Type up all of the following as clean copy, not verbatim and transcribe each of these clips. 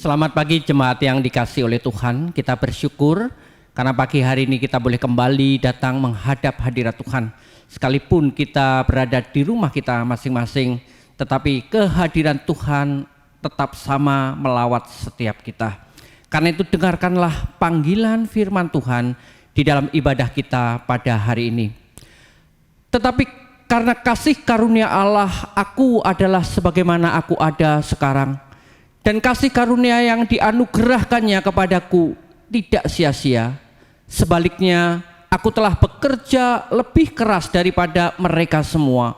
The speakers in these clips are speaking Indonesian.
Selamat pagi jemaat yang dikasihi oleh Tuhan. Kita bersyukur karena pagi hari ini kita boleh kembali datang menghadap hadirat Tuhan. Sekalipun kita berada di rumah kita masing-masing, tetapi kehadiran Tuhan tetap sama melawat setiap kita. Karena itu dengarkanlah panggilan firman Tuhan di dalam ibadah kita pada hari ini. Tetapi karena kasih karunia Allah, aku adalah sebagaimana aku ada sekarang. Dan kasih karunia yang dianugerahkannya kepadaku tidak sia-sia. Sebaliknya, aku telah bekerja lebih keras daripada mereka semua.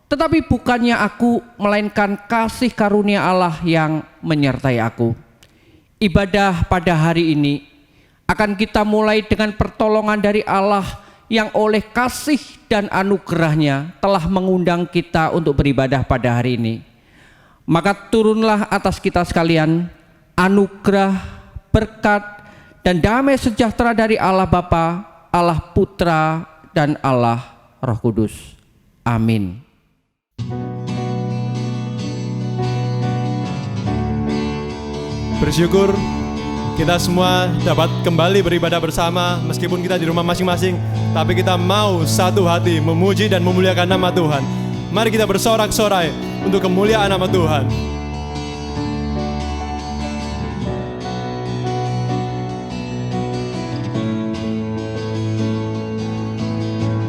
Tetapi bukannya aku, melainkan kasih karunia Allah yang menyertai aku. Ibadah pada hari ini akan kita mulai dengan pertolongan dari Allah yang oleh kasih dan anugerahnya telah mengundang kita untuk beribadah pada hari ini. Maka turunlah atas kita sekalian anugerah, berkat, dan damai sejahtera dari Allah Bapa, Allah Putra, dan Allah Roh Kudus. Amin. Bersyukur kita semua dapat kembali beribadah bersama meskipun kita di rumah masing-masing, tapi kita mau satu hati memuji dan memuliakan nama Tuhan. Mari kita bersorak-sorai untuk kemuliaan nama Tuhan.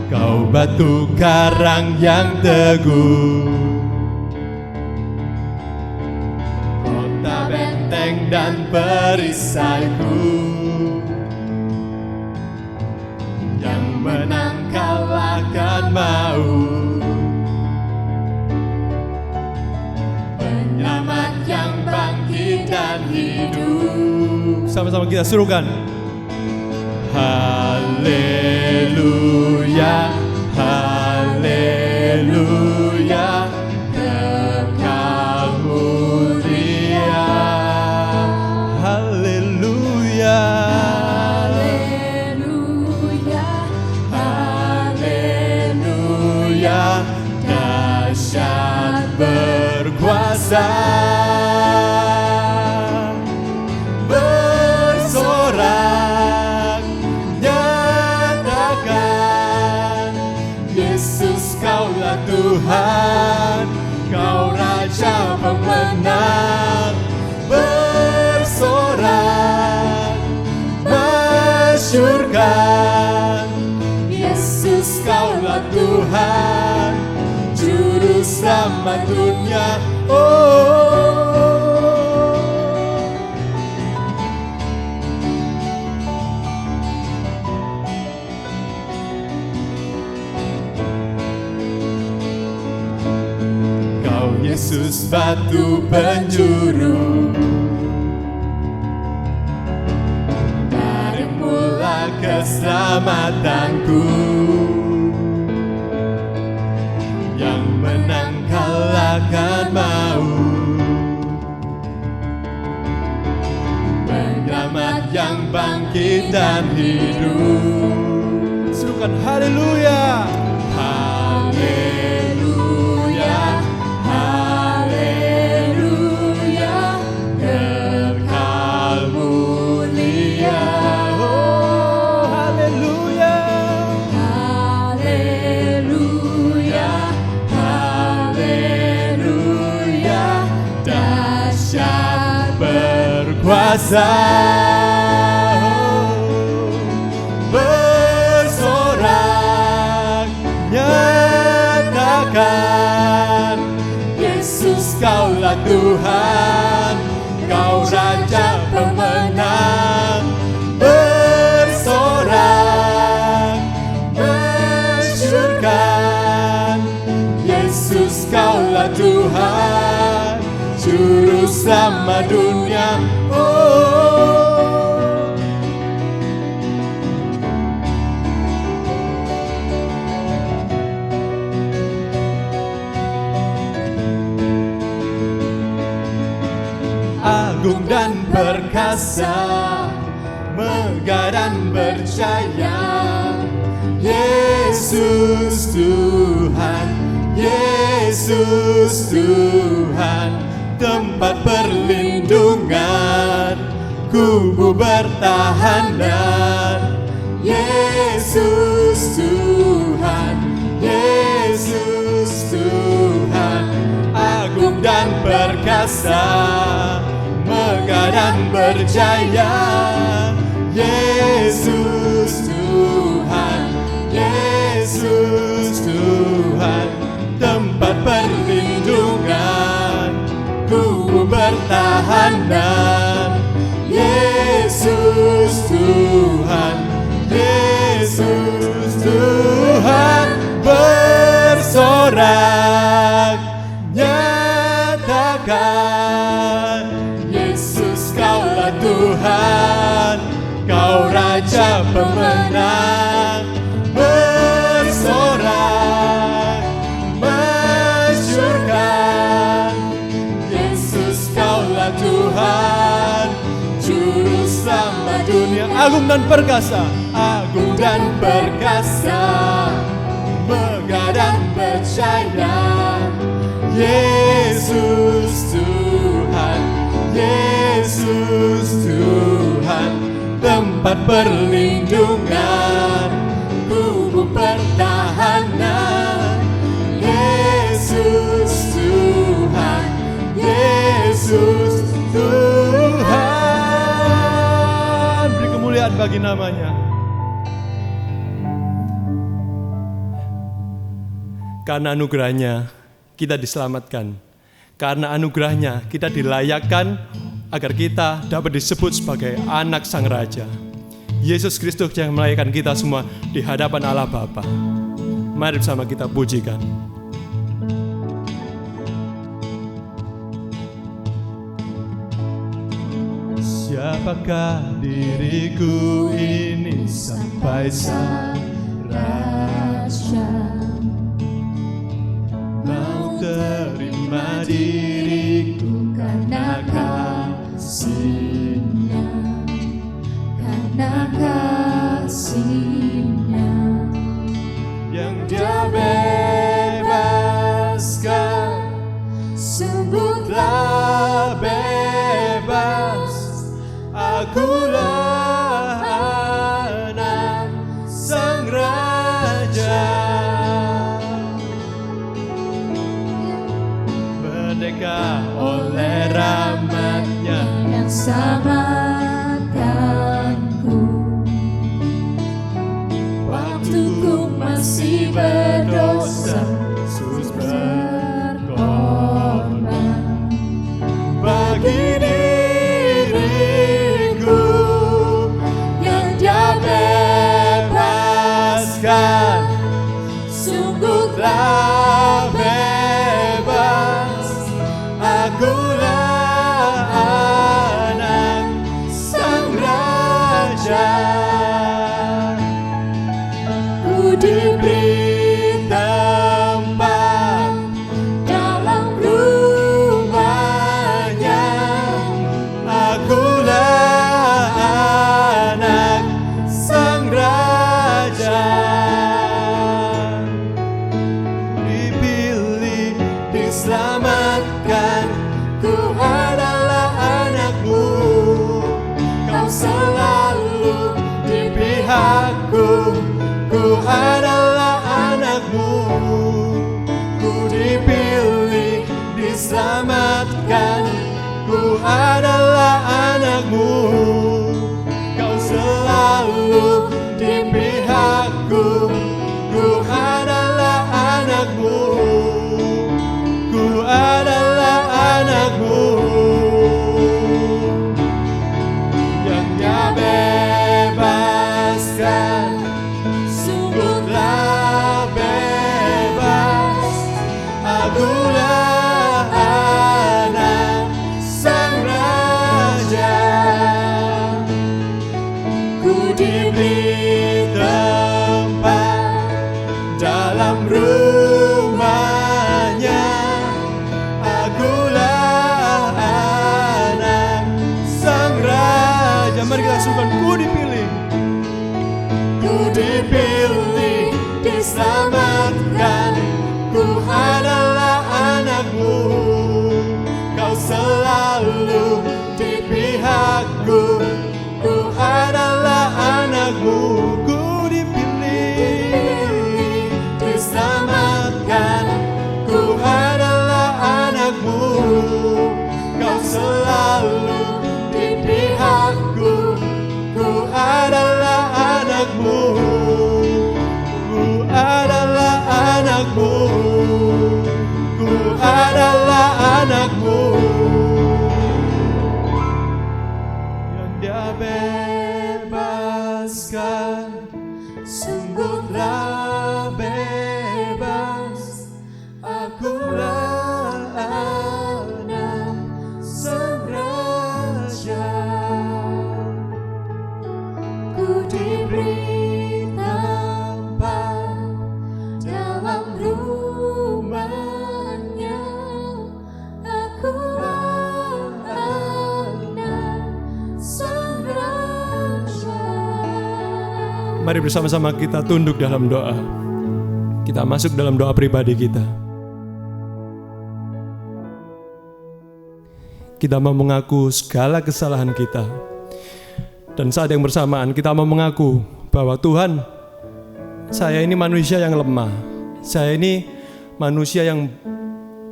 Kau batu karang yang teguh, kota benteng dan perisaiku, yang menang kalahkan maut. Penyelamat yang bangkit dan hidup. Sama-sama kita suruhkan. Haleluya, haleluya, kekal mulia. Haleluya, haleluya, haleluya, dahsyat berkuasa. Bersorak, nyatakan Yesus kaulah Tuhan, kau Raja pemenang. Bersorak, masyurkan Yesus kaulah Tuhan, Juru Selamat dunia. Kau Yesus batu penjuru, dari mula keselamatanku, yang menang kalahkan maut. Penyelamat yang bangkit dan hidup. Serukan haleluya. Haleluya, haleluya, kekal mulia. Oh, haleluya. Haleluya, haleluya, dahsyat Berkuasa, bersorak, nyatakan Yesus kaulah Tuhan, kau Raja pemenang. Bersorak, masyurkan Yesus kaulah Tuhan, Juru Selamat dunia. Agung dan perkasa, megah dan berjaya, Yesus Tuhan, Yesus Tuhan, tempat perlindungan, kubu bertahanan. Yesus Tuhan, Yesus Tuhan, agung dan perkasa, megah dan berjaya, Yesus Tuhan, Yesus Tuhan, tempat perlindungan, kubu bertahanan. Yesus Tuhan, Yesus Tuhan, bersorak, nyatakan Yesus kaulah Tuhan, kau Raja pemenang. Bersorak, masyurkan Yesus kaulah Tuhan, Juru Selamat dunia. Agung dan perkasa, agung dan perkasa, megah dan berjaya, Yesus Tuhan, Yesus Tuhan, tempat perlindungan, kubu pertahanan. Yesus Tuhan, Yesus Tuhan, beri kemuliaan bagi namanya. Karena anugerahnya kita diselamatkan, karena anugerahnya kita dilayakkan agar kita dapat disebut sebagai anak Sang Raja. Yesus Kristus yang melayakkan kita semua di hadapan Allah Bapa. Mari bersama kita pujikan. Siapakah diriku ini sampai Sang Raja mau terima diriku karena kasih-Nya, karena kasih-Nya yang Dia bebaskan, sungguh telah bebas. Akulah anak Sang Raja, merdeka oleh rahmat-Nya yang selamatkanku. Waktuku masih berdosa, Yesus berkorban bagi diriku yang Dia bebaskan, sungguh telah bebas. Akulah anak mari kita serukan, ku dipilih. Ku dipilih, diselamatkan. Ku adalah anakmu, kau selalu di pihakku. Ku adalah anakmu, Ku dipilih, diselamatkan. Ku adalah anakmu, kau selalu di pihakku. Ku adalah anakmu, ku adalah anakmu, ku adalah anakmu. Yang Dia bebaskan, sungguh telah bebas. Akulah anak Sang Raja. Ku diberi tempat dalam rumahnya. Akulah anak Sang Raja. Mari bersama-sama kita tunduk dalam doa. Kita masuk dalam doa pribadi kita. Kita mau mengaku segala kesalahan kita. Dan saat yang bersamaan kita mau mengaku bahwa Tuhan, saya ini manusia yang lemah. Saya ini manusia yang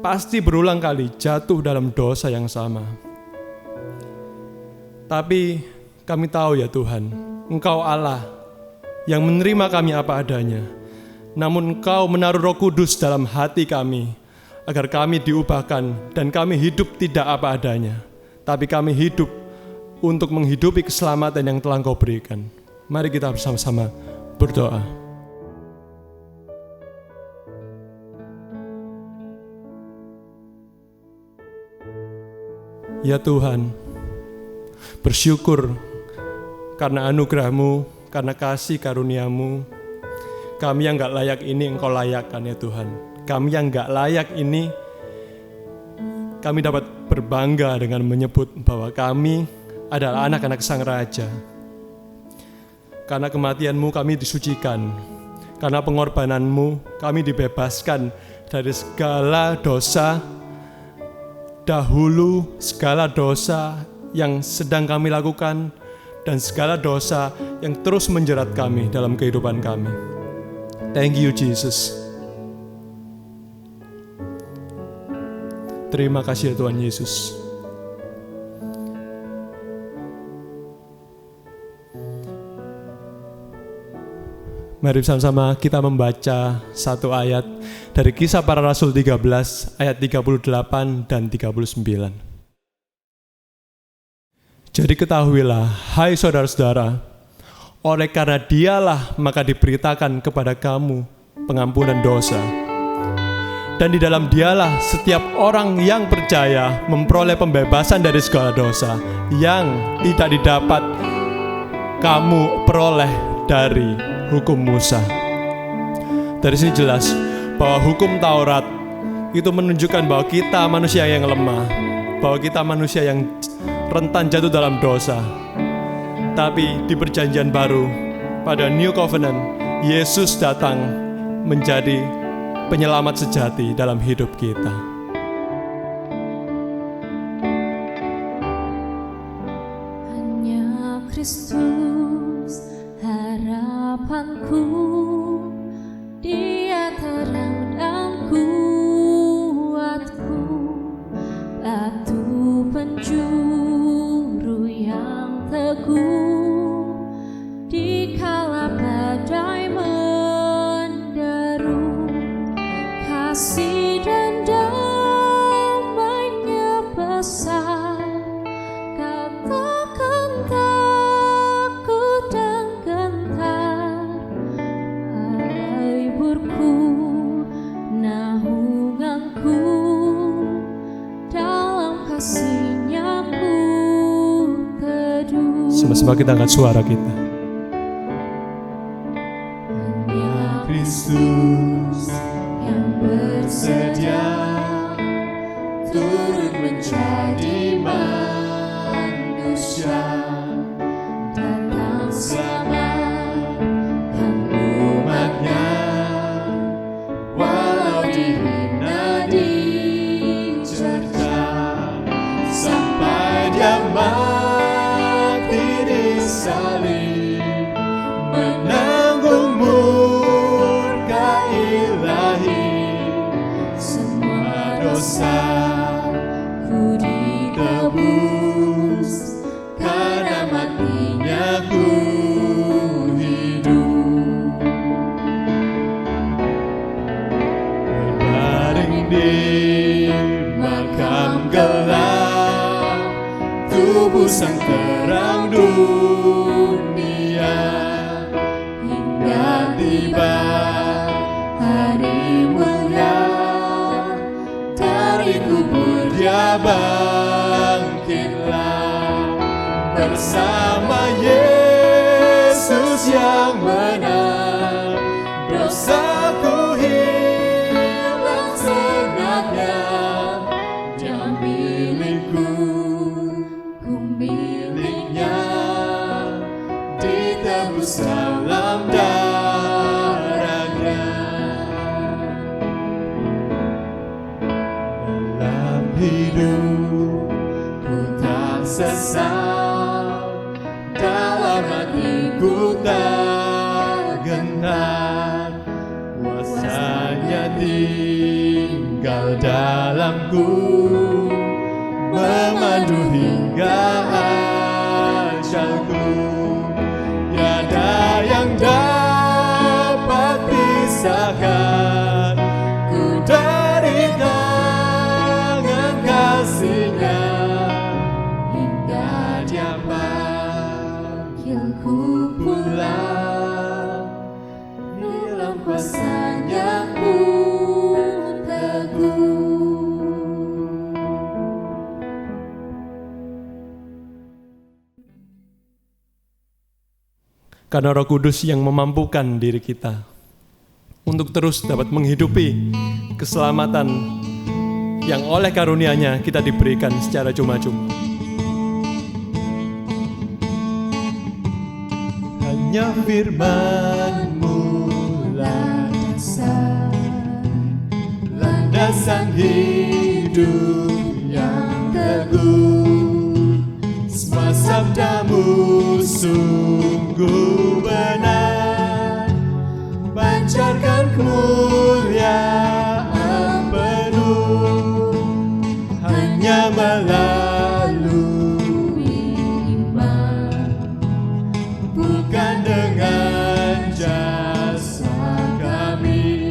pasti berulang kali jatuh dalam dosa yang sama. Tapi kami tahu ya Tuhan, Engkau Allah yang menerima kami apa adanya. Namun Engkau menaruh Roh Kudus dalam hati kami, agar kami diubahkan dan kami hidup tidak apa adanya, tapi kami hidup untuk menghidupi keselamatan yang telah Engkau berikan. Mari kita bersama-sama berdoa. Ya Tuhan, bersyukur karena anugerah-Mu, karena kasih karunia-Mu. Kami yang gak layak ini Engkau layakkan ya Tuhan. Kami yang gak layak ini, kami dapat berbangga dengan menyebut bahwa kami adalah anak-anak Sang Raja. Karena kematian-Mu kami disucikan. Karena pengorbanan-Mu kami dibebaskan dari segala dosa dahulu, segala dosa yang sedang kami lakukan, dan segala dosa yang terus menjerat kami dalam kehidupan kami. Thank you Jesus. Terima kasih ya Tuhan Yesus. Mari bersama-sama kita membaca satu ayat dari Kisah Para Rasul 13 ayat 38 dan 39. Jadi ketahuilah, hai saudara-saudara, oleh karena Dialah maka diberitakan kepada kamu pengampunan dosa. Dan di dalam Dialah setiap orang yang percaya memperoleh pembebasan dari segala dosa yang tidak didapat kamu peroleh dari hukum Musa. Dari sini jelas bahwa hukum Taurat itu menunjukkan bahwa kita manusia yang lemah, bahwa kita manusia yang rentan jatuh dalam dosa. Tapi di perjanjian baru, pada New Covenant, Yesus datang menjadi penyelamat sejati dalam hidup kita. Hanya Kristus harapanku, Dia terang dan kuatku, batu penjuru yang teguh di kala badai menderu. Kasih dan damai-Nya besar, katakan takut dan gentar. Haliburku, naunganku, dalam kasih-Nya ku teduh. Sama-sama kita angkat suara kita. Hanya Kristus yang bersedia turun menjadi manusia, salib, menanggung murka ilahi, semua dosaku ditebus, karena matinya ku hidup. Berbaring di makam gelap, tubuh sang terang dunia, hingga tiba hari mulia, dari kubur dia bangkitlah, bersama Yesus yang menang, dosaku hilang senangnya, dia milikku, ku miliknya, ditebus dalam darahnya. Dalam hidup ku tak sesal, dalam hatiku tak gentar, kuasanya tinggal dalamku, memandu hingga ajalku. Tiada yang dapat pisahkan ku dari tangan kasih-Nya, hingga Dia panggilku pulang, dalam kuasa-Nya ku teguh. Karena Roh Kudus yang memampukan diri kita untuk terus dapat menghidupi keselamatan yang oleh karunia-Nya kita diberikan secara cuma-cuma. Hanya firman-Mu landasan hidup yang teguh, semua sabda-Mu sungguh benar, pancarkan kemuliaan penuh, hanya melalui iman, bukan dengan jasa kami.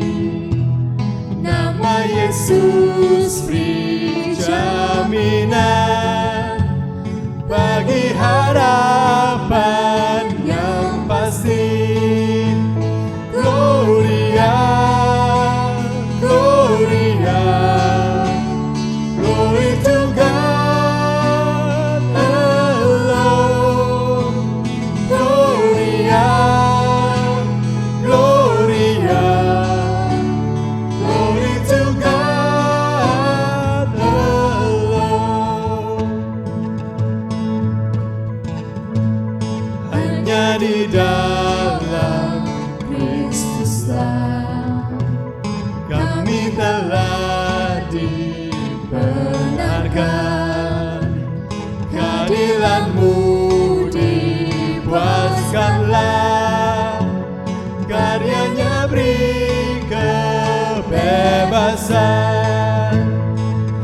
Nama Yesus beri jaminan bagi harapan yang pasti. Gloria, Gloria, glory to God alone. Gloria, Gloria, glory to God alone. Hanya di dalam Kristuslah kami telah dibenarkan, keadilan-Mu dipuaskanlah, karya-Nya beri kebebasan,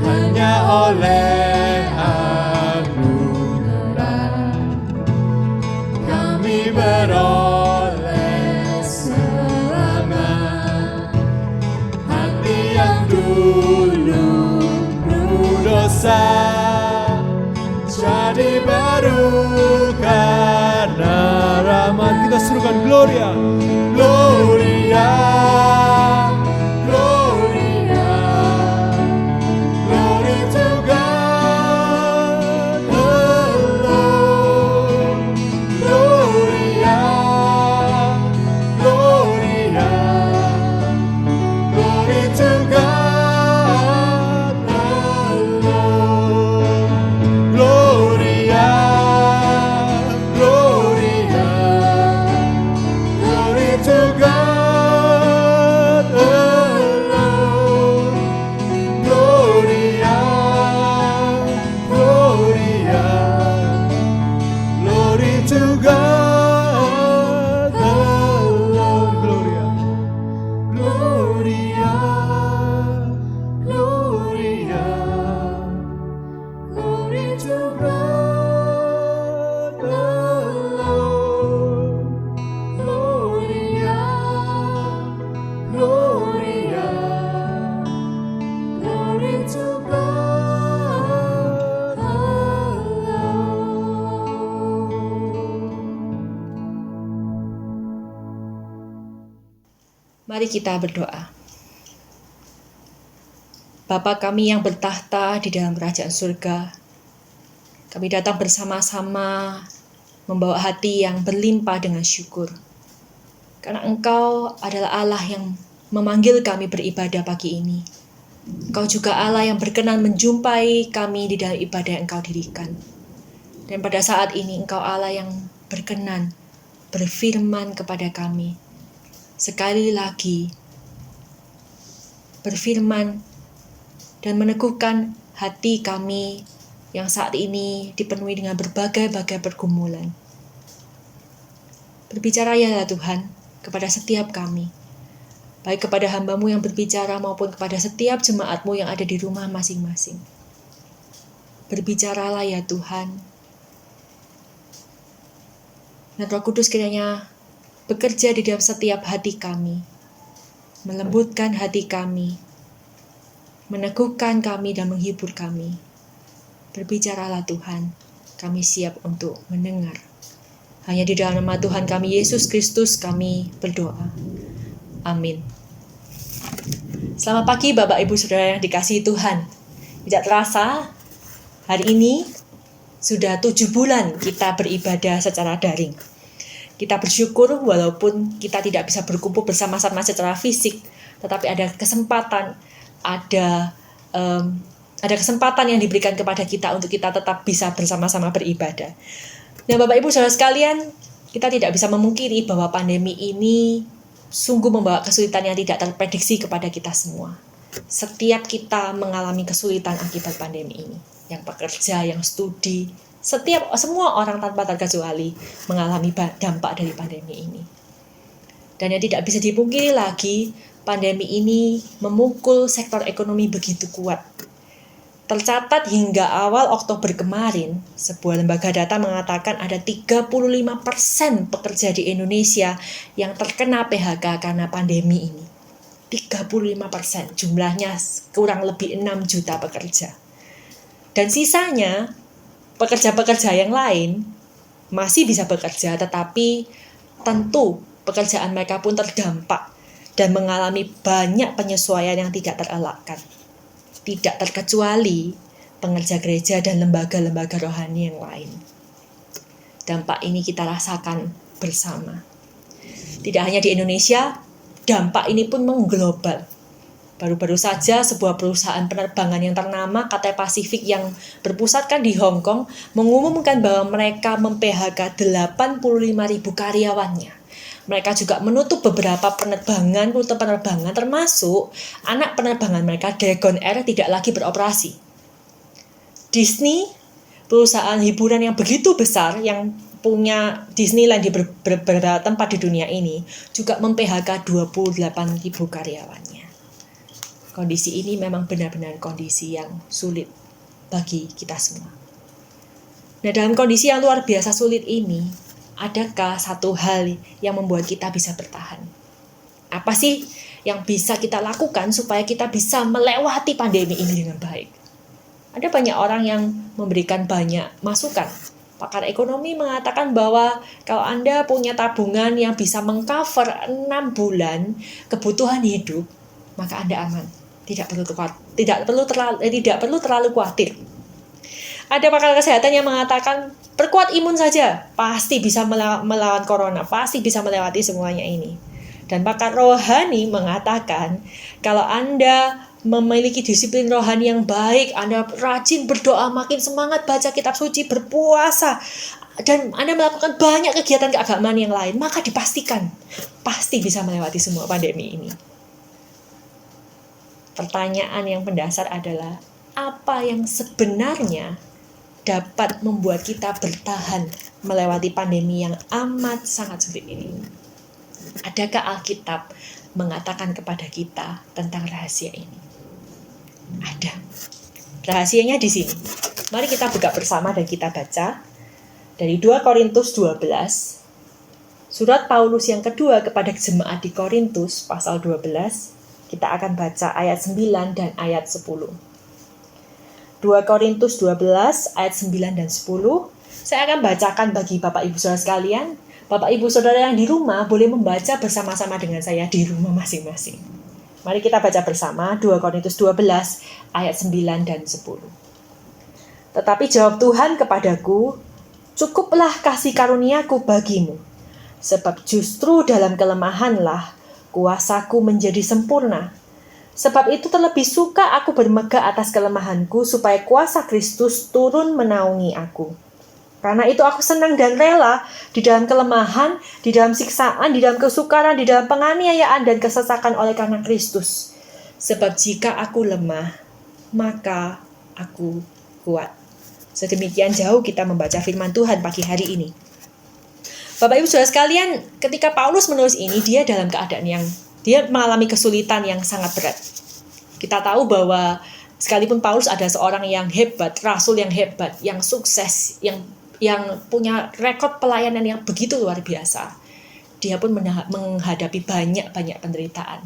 hanya oleh anugerah kami beroleh selamat. Hati yang dulu berdosa jadi baru karena rahmat. Kita serukan Gloria, Gloria, Gloria, glory to God alone. Gloria, Gloria, glory to God alone. Gloria, Gloria, glory Mari kita berdoa. Bapa kami yang bertahta di dalam kerajaan surga, kami datang bersama-sama membawa hati yang berlimpah dengan syukur. Karena Engkau adalah Allah yang memanggil kami beribadah pagi ini. Engkau juga Allah yang berkenan menjumpai kami di dalam ibadah yang Engkau dirikan. Dan pada saat ini Engkau Allah yang berkenan berfirman kepada kami. Sekali lagi berfirman dan meneguhkan hati kami yang saat ini dipenuhi dengan berbagai-bagai pergumulan. Berbicara ya Tuhan kepada setiap kami, baik kepada hamba-Mu yang berbicara maupun kepada setiap jemaat-Mu yang ada di rumah masing-masing. Berbicaralah ya Tuhan. Dan Roh Kudus kiranya bekerja di dalam setiap hati kami, melembutkan hati kami, meneguhkan kami dan menghibur kami. Berbicaralah Tuhan, kami siap untuk mendengar. Hanya di dalam nama Tuhan kami Yesus Kristus kami berdoa. Amin. Selamat pagi Bapak Ibu Saudara yang dikasihi Tuhan. Tidak terasa hari ini sudah 7 bulan kita beribadah secara daring. Kita bersyukur walaupun kita tidak bisa berkumpul bersama-sama secara fisik, tetapi ada kesempatan, ada kesempatan yang diberikan kepada kita untuk kita tetap bisa bersama-sama beribadah. Nah Bapak Ibu Saudara sekalian, kita tidak bisa memungkiri bahwa pandemi ini sungguh membawa kesulitan yang tidak terprediksi kepada kita semua. Setiap kita mengalami kesulitan akibat pandemi ini. Yang pekerja, yang studi, semua orang tanpa terkecuali mengalami dampak dari pandemi ini. Dan yang tidak bisa dipungkiri lagi, pandemi ini memukul sektor ekonomi begitu kuat. Tercatat hingga awal Oktober kemarin, sebuah lembaga data mengatakan ada 35% pekerja di Indonesia yang terkena PHK karena pandemi ini. 35%, jumlahnya kurang lebih 6 juta pekerja. Dan sisanya, pekerja-pekerja yang lain masih bisa bekerja, tetapi tentu pekerjaan mereka pun terdampak dan mengalami banyak penyesuaian yang tidak terelakkan. Tidak terkecuali pengerja gereja dan lembaga-lembaga rohani yang lain. Dampak ini kita rasakan bersama. Tidak hanya di Indonesia, dampak ini pun mengglobal. Baru-baru saja sebuah perusahaan penerbangan yang ternama Cathay Pacific yang berpusatkan di Hong Kong mengumumkan bahwa mereka mem-PHK 85.000 karyawannya. Mereka juga menutup beberapa rute penerbangan termasuk anak penerbangan mereka Dragon Air tidak lagi beroperasi. Disney, perusahaan hiburan yang begitu besar yang punya Disneyland di beberapa tempat di dunia ini juga mem-PHK 28.000 karyawannya. Kondisi ini memang benar-benar kondisi yang sulit bagi kita semua. Nah, dalam kondisi yang luar biasa sulit ini, adakah satu hal yang membuat kita bisa bertahan? Apa sih yang bisa kita lakukan supaya kita bisa melewati pandemi ini dengan baik? Ada banyak orang yang memberikan banyak masukan. Pakar ekonomi mengatakan bahwa kalau Anda punya tabungan yang bisa mengcover 6 bulan kebutuhan hidup, maka Anda aman. Tidak perlu terlalu khawatir. Ada pakar kesehatan yang mengatakan perkuat imun saja, pasti bisa melawan corona, pasti bisa melewati semuanya ini. Dan pakar rohani mengatakan kalau Anda memiliki disiplin rohani yang baik, Anda rajin berdoa, makin semangat baca kitab suci, berpuasa, dan Anda melakukan banyak kegiatan keagamaan yang lain, maka dipastikan pasti bisa melewati semua pandemi ini. Pertanyaan yang mendasar adalah apa yang sebenarnya dapat membuat kita bertahan melewati pandemi yang amat sangat sulit ini? Adakah Alkitab mengatakan kepada kita tentang rahasia ini? Ada. Rahasianya di sini. Mari kita buka bersama dan kita baca dari 2 Korintus 12. Surat Paulus yang kedua kepada jemaat di Korintus pasal 12. Kita akan baca ayat 9 dan ayat 10. 2 Korintus 12 ayat 9 dan 10. Saya akan bacakan bagi Bapak Ibu Saudara sekalian. Bapak Ibu Saudara yang di rumah boleh membaca bersama-sama dengan saya di rumah masing-masing. Mari kita baca bersama 2 Korintus 12 ayat 9 dan 10. Tetapi jawab Tuhan kepadaku, cukuplah kasih karuniaku bagimu, sebab justru dalam kelemahanlah kuasaku menjadi sempurna. Sebab itu terlebih suka aku bermegah atas kelemahanku, supaya kuasa Kristus turun menaungi aku. Karena itu aku senang dan rela di dalam kelemahan, di dalam siksaan, di dalam kesukaran, di dalam penganiayaan dan kesesakan oleh karena Kristus. Sebab jika aku lemah, maka aku kuat. Sedemikian jauh kita membaca firman Tuhan pagi hari ini. Bapak Ibu Saudara sekalian, ketika Paulus menulis ini, dia dalam keadaan yang dia mengalami kesulitan yang sangat berat. Kita tahu bahwa sekalipun Paulus ada seorang yang hebat, rasul yang hebat, yang sukses, yang punya rekod pelayanan yang begitu luar biasa, dia pun menghadapi banyak penderitaan.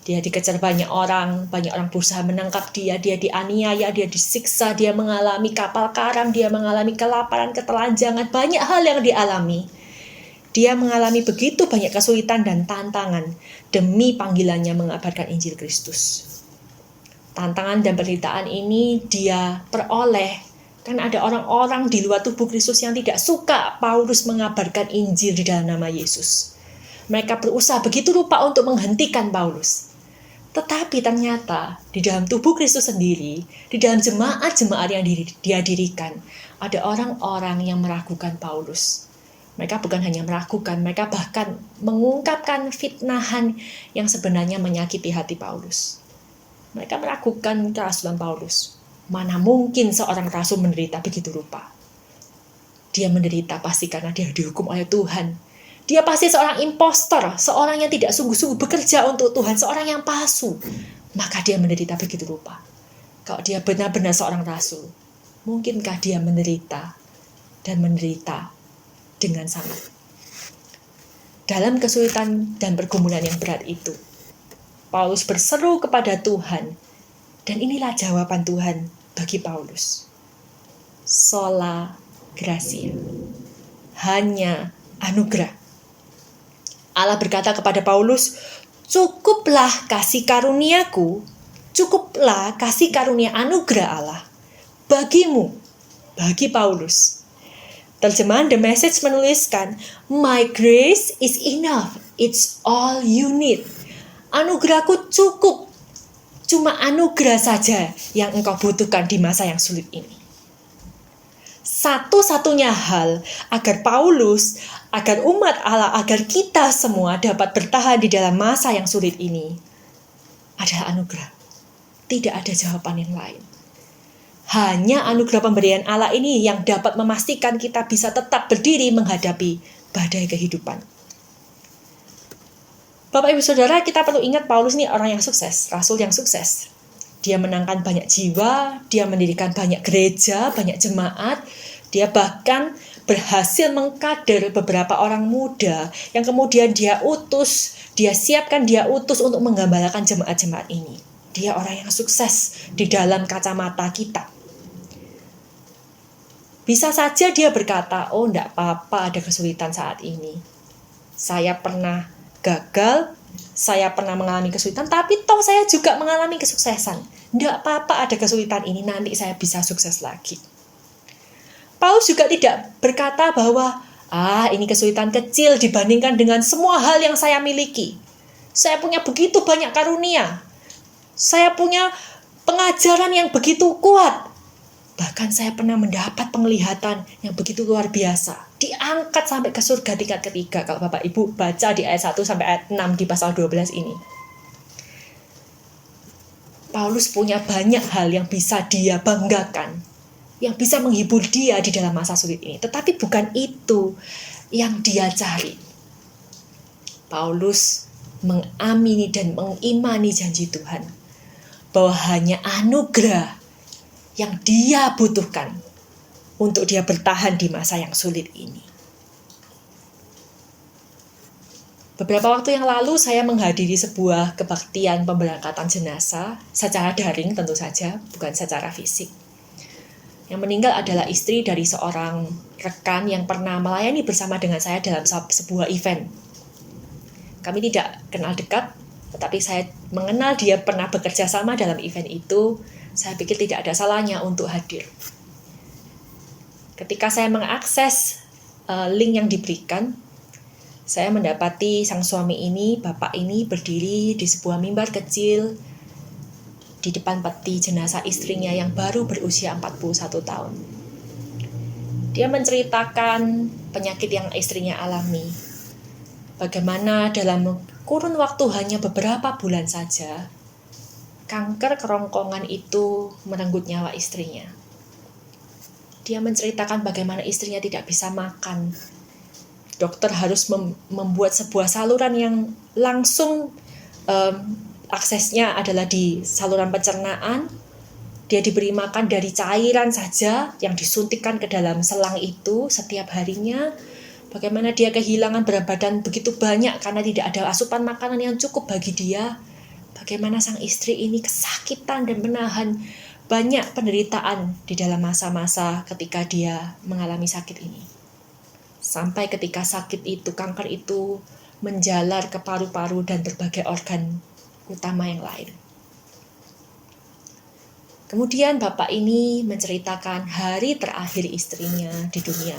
Dia dikejar banyak orang berusaha menangkap dia dianiaya, dia disiksa, dia mengalami kapal karam, dia mengalami kelaparan, ketelanjangan, banyak hal yang dialami. Dia mengalami begitu banyak kesulitan dan tantangan demi panggilannya mengabarkan Injil Kristus. Tantangan dan penderitaan ini dia peroleh kan ada orang-orang di luar tubuh Kristus yang tidak suka Paulus mengabarkan Injil di dalam nama Yesus. Mereka berusaha begitu rupa untuk menghentikan Paulus. Tetapi ternyata di dalam tubuh Kristus sendiri, di dalam jemaat-jemaat yang dia dirikan, ada orang-orang yang meragukan Paulus. Mereka bukan hanya meragukan, mereka bahkan mengungkapkan fitnahan yang sebenarnya menyakiti hati Paulus. Mereka meragukan kerasulan Paulus. Mana mungkin seorang rasul menderita begitu rupa? Dia menderita pasti karena dia dihukum oleh Tuhan. Dia pasti seorang impostor, seorang yang tidak sungguh-sungguh bekerja untuk Tuhan, seorang yang palsu. Maka dia menderita begitu rupa. Kalau dia benar-benar seorang rasul, mungkinkah dia menderita dan menderita dengan sangat? Dalam kesulitan dan pergumulan yang berat itu, Paulus berseru kepada Tuhan, dan inilah jawaban Tuhan bagi Paulus. Sola gratia. Hanya anugerah. Allah berkata kepada Paulus, cukuplah kasih karuniaku, cukuplah kasih karunia anugerah Allah bagimu, bagi Paulus. Terjemahan The Message menuliskan, my grace is enough, it's all you need. Anugerahku cukup, cuma anugerah saja yang engkau butuhkan di masa yang sulit ini. Satu-satunya hal agar Paulus, agar umat Allah, agar kita semua dapat bertahan di dalam masa yang sulit ini adalah anugerah. Tidak ada jawaban yang lain. Hanya anugerah pemberian Allah ini yang dapat memastikan kita bisa tetap berdiri menghadapi badai kehidupan. Bapak Ibu Saudara, kita perlu ingat Paulus ini orang yang sukses, rasul yang sukses. Dia menangkan banyak jiwa, dia mendirikan banyak gereja, banyak jemaat. Dia bahkan berhasil mengkader beberapa orang muda yang kemudian dia utus untuk menggembalakan jemaat-jemaat ini. Dia orang yang sukses di dalam kacamata kita. Bisa saja dia berkata, oh enggak apa-apa ada kesulitan saat ini. Saya pernah gagal, saya pernah mengalami kesulitan, tapi toh saya juga mengalami kesuksesan. Enggak apa-apa ada kesulitan ini, nanti saya bisa sukses lagi. Paulus juga tidak berkata bahwa, ini kesulitan kecil dibandingkan dengan semua hal yang saya miliki. Saya punya begitu banyak karunia. Saya punya pengajaran yang begitu kuat. Bahkan saya pernah mendapat penglihatan yang begitu luar biasa. Diangkat sampai ke surga tingkat ketiga. Kalau Bapak Ibu baca di ayat 1 sampai ayat 6 di pasal 12 ini. Paulus punya banyak hal yang bisa dia banggakan. Yang bisa menghibur dia di dalam masa sulit ini. Tetapi bukan itu yang dia cari. Paulus mengamini dan mengimani janji Tuhan. Bahwa hanya anugerah yang dia butuhkan untuk dia bertahan di masa yang sulit ini. Beberapa waktu yang lalu saya menghadiri sebuah kebaktian pemberangkatan jenazah secara daring tentu saja, bukan secara fisik. Yang meninggal adalah istri dari seorang rekan yang pernah melayani bersama dengan saya dalam sebuah event. Kami tidak kenal dekat, tetapi saya mengenal dia pernah bekerja sama dalam event itu. Saya pikir tidak ada salahnya untuk hadir. Ketika saya mengakses link yang diberikan, saya mendapati sang suami ini, bapak ini berdiri di sebuah mimbar kecil di depan peti jenazah istrinya yang baru berusia 41 tahun. Dia menceritakan penyakit yang istrinya alami. Bagaimana dalam kurun waktu hanya beberapa bulan saja, kanker kerongkongan itu merenggut nyawa istrinya. Dia menceritakan bagaimana istrinya tidak bisa makan. Dokter harus membuat sebuah saluran yang langsung aksesnya adalah di saluran pencernaan. Dia diberi makan dari cairan saja yang disuntikkan ke dalam selang itu setiap harinya. Bagaimana dia kehilangan berat badan begitu banyak karena tidak ada asupan makanan yang cukup bagi dia. Bagaimana sang istri ini kesakitan dan menahan banyak penderitaan di dalam masa-masa ketika dia mengalami sakit ini. Sampai ketika sakit itu, kanker itu menjalar ke paru-paru dan berbagai organ utama yang lain. Kemudian bapak ini menceritakan hari terakhir istrinya di dunia,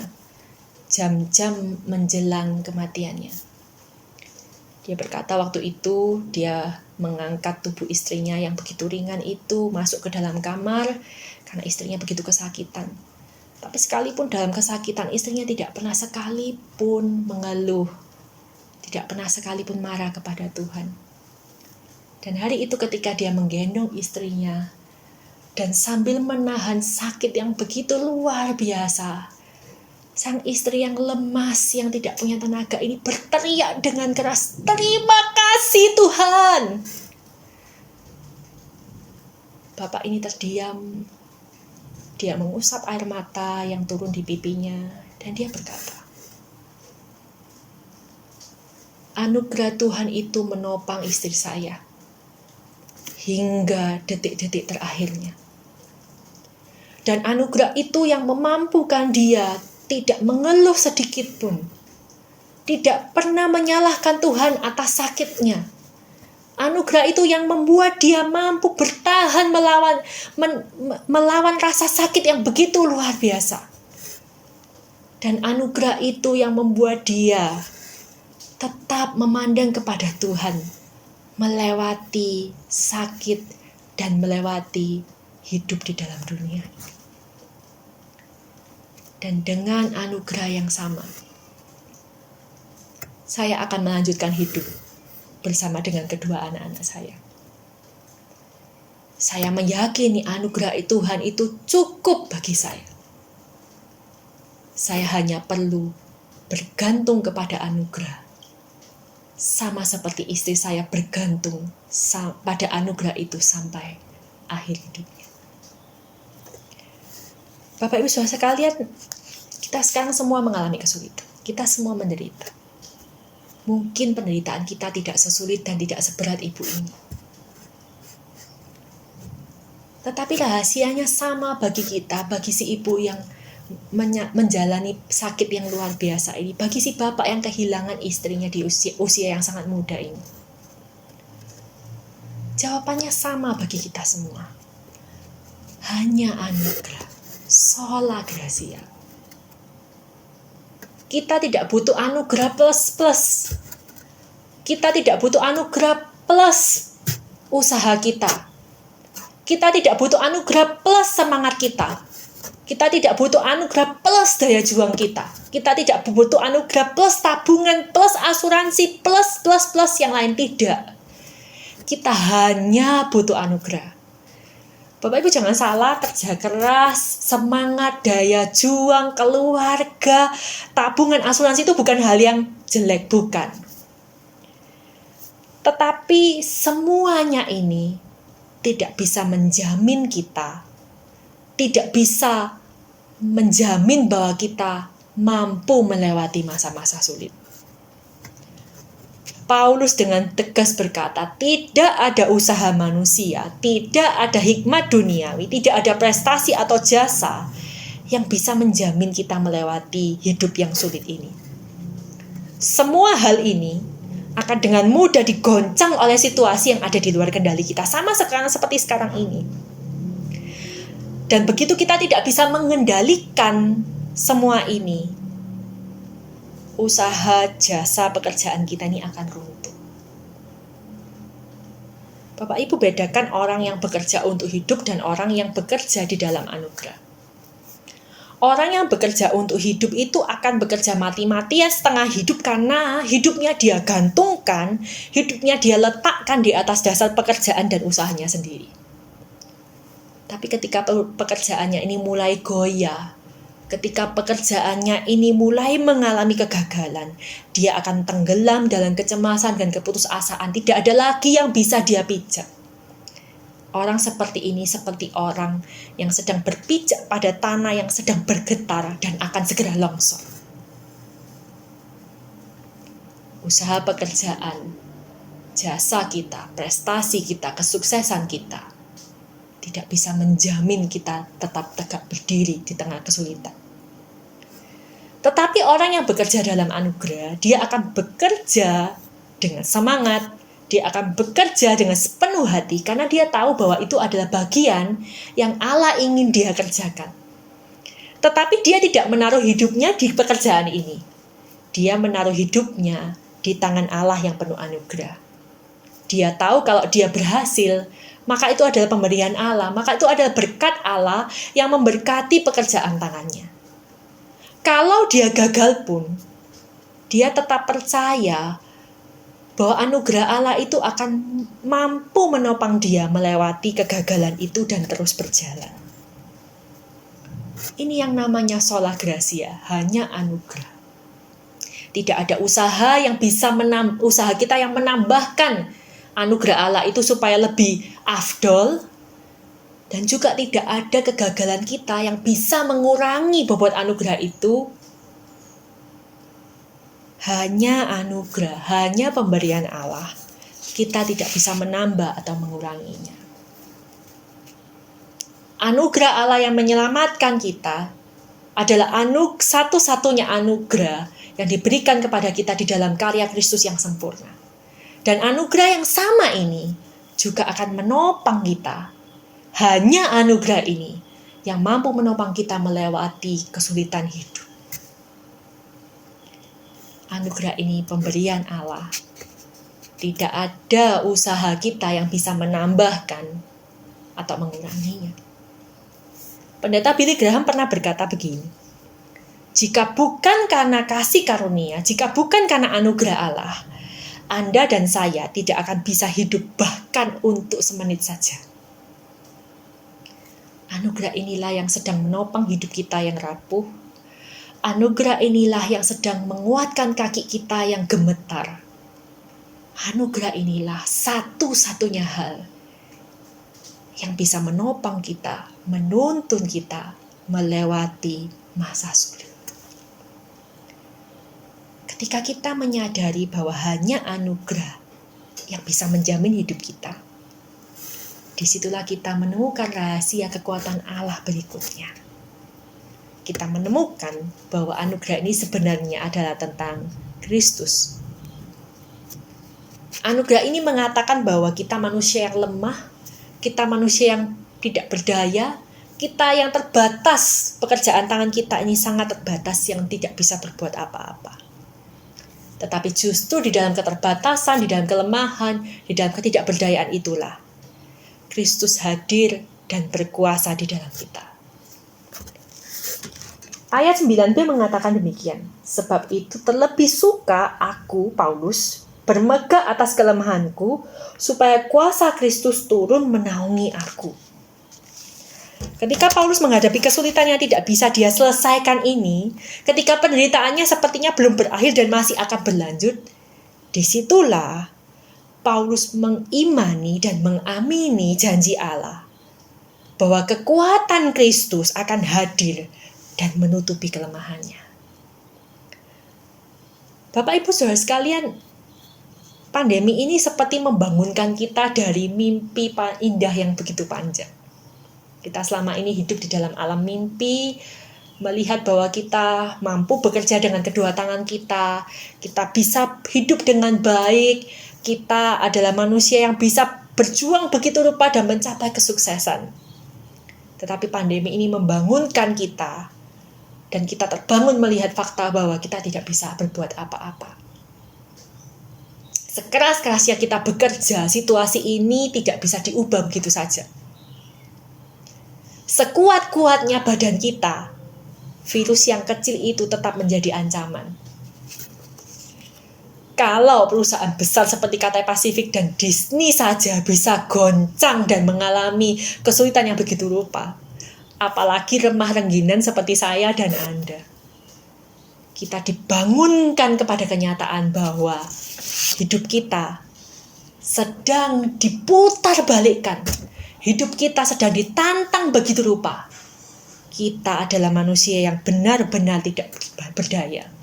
jam-jam menjelang kematiannya. Dia berkata waktu itu dia mengangkat tubuh istrinya yang begitu ringan itu masuk ke dalam kamar karena istrinya begitu kesakitan. Tapi sekalipun dalam kesakitan istrinya tidak pernah sekalipun mengeluh, tidak pernah sekalipun marah kepada Tuhan. Dan hari itu ketika dia menggendong istrinya dan sambil menahan sakit yang begitu luar biasa, sang istri yang lemas, yang tidak punya tenaga ini berteriak dengan keras, "Terima kasih Tuhan!" Bapak ini terdiam. Dia mengusap air mata yang turun di pipinya, dan dia berkata, "Anugerah Tuhan itu menopang istri saya hingga detik-detik terakhirnya. Dan anugerah itu yang memampukan dia tidak mengeluh sedikit pun. Tidak pernah menyalahkan Tuhan atas sakitnya. Anugerah itu yang membuat dia mampu bertahan melawan rasa sakit yang begitu luar biasa. Dan anugerah itu yang membuat dia tetap memandang kepada Tuhan, melewati sakit dan melewati hidup di dalam dunia. Dan dengan anugerah yang sama, saya akan melanjutkan hidup bersama dengan kedua anak-anak saya. Saya meyakini anugerah Tuhan itu cukup bagi saya. Saya hanya perlu bergantung kepada anugerah. Sama seperti istri saya bergantung pada anugerah itu sampai akhir hidupnya. Bapak Ibu Saudara sekalian, kita sekarang semua mengalami kesulitan. Kita semua menderita. Mungkin penderitaan kita tidak sesulit dan tidak seberat ibu ini. Tetapi rahasianya sama bagi kita, bagi si ibu yang menjalani sakit yang luar biasa ini, bagi si bapak yang kehilangan istrinya di usia yang sangat muda ini. Jawabannya sama bagi kita semua. Hanya anugerah, sola gratia. Kita tidak butuh anugerah plus. Kita tidak butuh anugerah plus usaha kita. Kita tidak butuh anugerah plus semangat kita. Kita tidak butuh anugerah plus daya juang kita. Kita tidak butuh anugerah plus tabungan, plus asuransi, plus yang lain. Tidak. Kita hanya butuh anugerah. Bapak Ibu jangan salah, kerja keras, semangat, daya juang, keluarga, tabungan, asuransi itu bukan hal yang jelek, bukan. Tetapi semuanya ini tidak bisa menjamin kita, tidak bisa menjamin bahwa kita mampu melewati masa-masa sulit. Paulus dengan tegas berkata, tidak ada usaha manusia, tidak ada hikmat duniawi, tidak ada prestasi atau jasa yang bisa menjamin kita melewati hidup yang sulit ini. Semua hal ini akan dengan mudah digoncang oleh situasi yang ada di luar kendali kita, sama seperti sekarang ini. Dan begitu kita tidak bisa mengendalikan semua ini, usaha, jasa, pekerjaan kita ini akan runtuh. Bapak Ibu, bedakan orang yang bekerja untuk hidup dan orang yang bekerja di dalam anugerah. Orang yang bekerja untuk hidup itu akan bekerja mati-matian setengah hidup karena hidupnya dia gantungkan, hidupnya dia letakkan di atas dasar pekerjaan dan usahanya sendiri. Tapi ketika pekerjaannya ini mulai goyah, ketika pekerjaannya ini mulai mengalami kegagalan, dia akan tenggelam dalam kecemasan dan keputusasaan. Tidak ada lagi yang bisa dia pijak. Orang seperti ini seperti orang yang sedang berpijak pada tanah yang sedang bergetar dan akan segera longsor. Usaha pekerjaan, jasa kita, prestasi kita, kesuksesan kita tidak bisa menjamin kita tetap tegak berdiri di tengah kesulitan. Tetapi orang yang bekerja dalam anugerah, dia akan bekerja dengan semangat, dia akan bekerja dengan sepenuh hati karena dia tahu bahwa itu adalah bagian yang Allah ingin dia kerjakan. Tetapi dia tidak menaruh hidupnya di pekerjaan ini. Dia menaruh hidupnya di tangan Allah yang penuh anugerah. Dia tahu kalau dia berhasil, maka itu adalah pemberian Allah, maka itu adalah berkat Allah yang memberkati pekerjaan tangannya. Kalau dia gagal pun, dia tetap percaya bahwa anugerah Allah itu akan mampu menopang dia melewati kegagalan itu dan terus berjalan. Ini yang namanya sola gratia, hanya anugerah. Tidak ada usaha yang bisa usaha kita yang menambahkan anugerah Allah itu supaya lebih afdol, dan juga tidak ada kegagalan kita yang bisa mengurangi bobot anugerah itu. Hanya anugerah, hanya pemberian Allah. Kita tidak bisa menambah atau menguranginya. Anugerah Allah yang menyelamatkan kita adalah satu-satunya anugerah yang diberikan kepada kita di dalam karya Kristus yang sempurna. Dan anugerah yang sama ini juga akan menopang kita. Hanya anugerah ini yang mampu menopang kita melewati kesulitan hidup. Anugerah ini pemberian Allah. Tidak ada usaha kita yang bisa menambahkan atau menguranginya. Pendeta Billy Graham pernah berkata begini, jika bukan karena kasih karunia, jika bukan karena anugerah Allah, Anda dan saya tidak akan bisa hidup bahkan untuk semenit saja. Anugerah inilah yang sedang menopang hidup kita yang rapuh. Anugerah inilah yang sedang menguatkan kaki kita yang gemetar. Anugerah inilah satu-satunya hal yang bisa menopang kita, menuntun kita melewati masa sulit. Ketika kita menyadari bahwa hanya anugerah yang bisa menjamin hidup kita, disitulah kita menemukan rahasia kekuatan Allah berikutnya. Kita menemukan bahwa anugerah ini sebenarnya adalah tentang Kristus. Anugerah ini mengatakan bahwa kita manusia yang lemah, kita manusia yang tidak berdaya, kita yang terbatas, pekerjaan tangan kita ini sangat terbatas yang tidak bisa berbuat apa-apa. Tetapi justru di dalam keterbatasan, di dalam kelemahan, di dalam ketidakberdayaan itulah Kristus hadir dan berkuasa di dalam kita. Ayat 9b mengatakan demikian, sebab itu terlebih suka aku, Paulus, bermegah atas kelemahanku, supaya kuasa Kristus turun menaungi aku. Ketika Paulus menghadapi kesulitan yang tidak bisa dia selesaikan ini, ketika penderitaannya sepertinya belum berakhir dan masih akan berlanjut, disitulah Paulus mengimani dan mengamini janji Allah, bahwa kekuatan Kristus akan hadir dan menutupi kelemahannya. Bapak Ibu Saudara sekalian, pandemi ini seperti membangunkan kita dari mimpi indah yang begitu panjang. Kita selama ini hidup di dalam alam mimpi, melihat bahwa kita mampu bekerja dengan kedua tangan kita bisa hidup dengan baik, kita adalah manusia yang bisa berjuang begitu rupa dan mencapai kesuksesan. Tetapi pandemi ini membangunkan kita, dan kita terbangun melihat fakta bahwa kita tidak bisa berbuat apa-apa. Sekeras-kerasnya kita bekerja, situasi ini tidak bisa diubah begitu saja. Sekuat-kuatnya badan kita, virus yang kecil itu tetap menjadi ancaman. Kalau perusahaan besar seperti Cathay Pacific dan Disney saja bisa goncang dan mengalami kesulitan yang begitu rupa, apalagi remah rengginan seperti saya dan Anda. Kita dibangunkan kepada kenyataan bahwa hidup kita sedang diputar balikkan. Hidup kita sedang ditantang begitu rupa. Kita adalah manusia yang benar-benar tidak berdaya.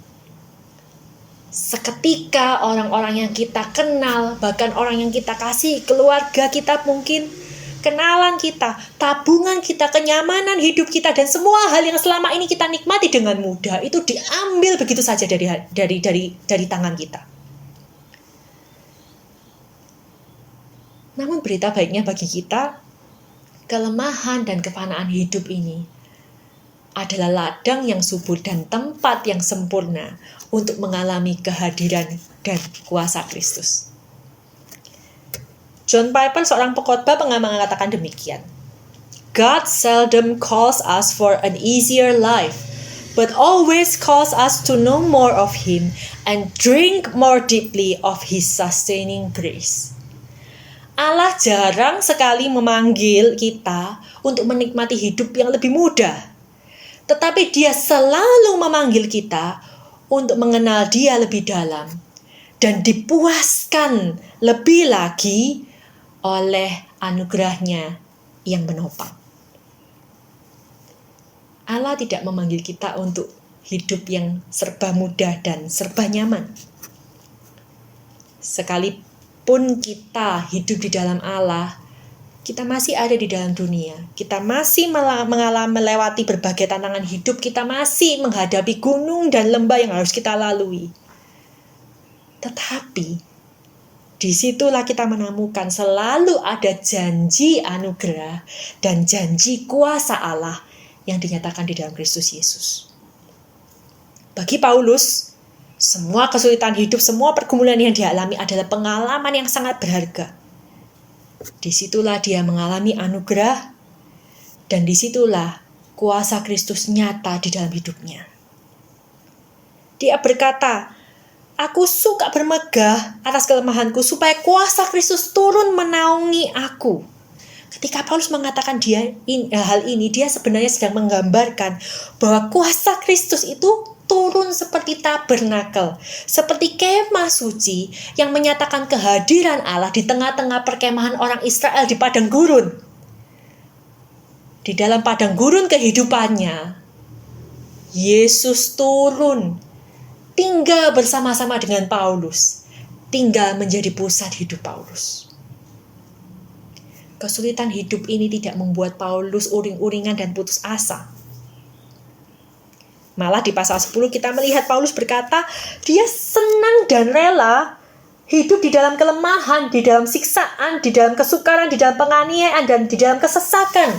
Seketika orang-orang yang kita kenal, bahkan orang yang kita kasih, keluarga kita mungkin, kenalan kita, tabungan kita, kenyamanan hidup kita, dan semua hal yang selama ini kita nikmati dengan mudah, itu diambil begitu saja dari tangan kita. Namun berita baiknya bagi kita, kelemahan dan kefanaan hidup ini adalah ladang yang subur dan tempat yang sempurna untuk mengalami kehadiran dan kuasa Kristus. John Piper, seorang pengkhotbah, mengatakan demikian. God seldom calls us for an easier life, but always calls us to know more of Him and drink more deeply of His sustaining grace. Allah jarang sekali memanggil kita untuk menikmati hidup yang lebih mudah. Tetapi Dia selalu memanggil kita untuk mengenal Dia lebih dalam dan dipuaskan lebih lagi oleh anugerah-Nya yang menopang. Allah tidak memanggil kita untuk hidup yang serba mudah dan serba nyaman. Sekalipun kita hidup di dalam Allah, kita masih ada di dalam dunia. Kita masih melewati berbagai tantangan hidup. Kita masih menghadapi gunung dan lembah yang harus kita lalui. Tetapi disitulah kita menemukan selalu ada janji anugerah dan janji kuasa Allah yang dinyatakan di dalam Kristus Yesus. Bagi Paulus, semua kesulitan hidup, semua pergumulan yang dialami adalah pengalaman yang sangat berharga. Disitulah dia mengalami anugerah, dan disitulah kuasa Kristus nyata di dalam hidupnya. Dia berkata, "Aku suka bermegah atas kelemahanku supaya kuasa Kristus turun menaungi aku." Ketika Paulus mengatakan hal ini, dia sebenarnya sedang menggambarkan bahwa kuasa Kristus itu turun seperti tabernakel, seperti kemah suci yang menyatakan kehadiran Allah di tengah-tengah perkemahan orang Israel di padang gurun. Di dalam padang gurun kehidupannya, Yesus turun, tinggal bersama-sama dengan Paulus, tinggal menjadi pusat hidup Paulus. Kesulitan hidup ini tidak membuat Paulus uring-uringan dan putus asa. Malah di pasal 10 kita melihat Paulus berkata, dia senang dan rela hidup di dalam kelemahan, di dalam siksaan, di dalam kesukaran, di dalam penganiayaan, dan di dalam kesesakan.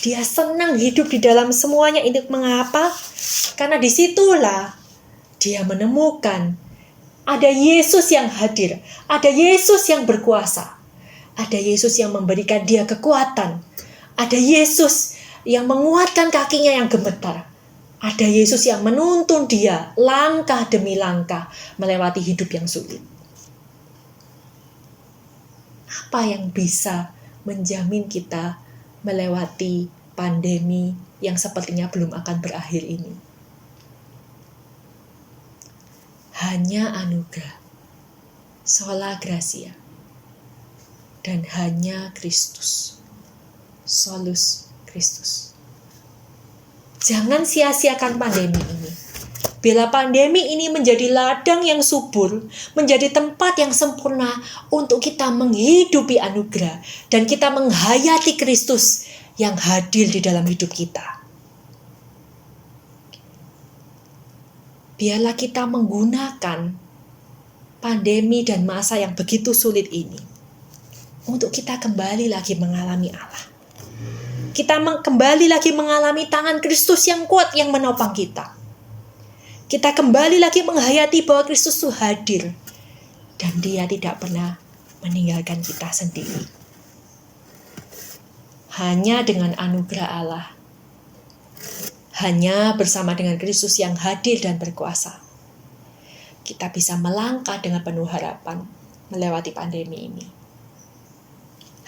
Dia senang hidup di dalam semuanya. Ini mengapa? Karena disitulah dia menemukan ada Yesus yang hadir, ada Yesus yang berkuasa, ada Yesus yang memberikan dia kekuatan, ada Yesus yang menguatkan kakinya yang gemetar, ada Yesus yang menuntun dia langkah demi langkah melewati hidup yang sulit. Apa yang bisa menjamin kita melewati pandemi yang sepertinya belum akan berakhir ini? Hanya anugerah, sola gratia, dan hanya Kristus, solus Kristus. Jangan sia-siakan pandemi ini. Bila pandemi ini menjadi ladang yang subur, menjadi tempat yang sempurna untuk kita menghidupi anugerah dan kita menghayati Kristus yang hadir di dalam hidup kita. biarlah kita menggunakan pandemi dan masa yang begitu sulit ini untuk kita kembali lagi mengalami Allah. Kita kembali lagi mengalami tangan Kristus yang kuat yang menopang kita. Kita kembali lagi menghayati bahwa Kristus itu hadir dan Dia tidak pernah meninggalkan kita sendiri. Hanya dengan anugerah Allah, hanya bersama dengan Kristus yang hadir dan berkuasa, kita bisa melangkah dengan penuh harapan melewati pandemi ini.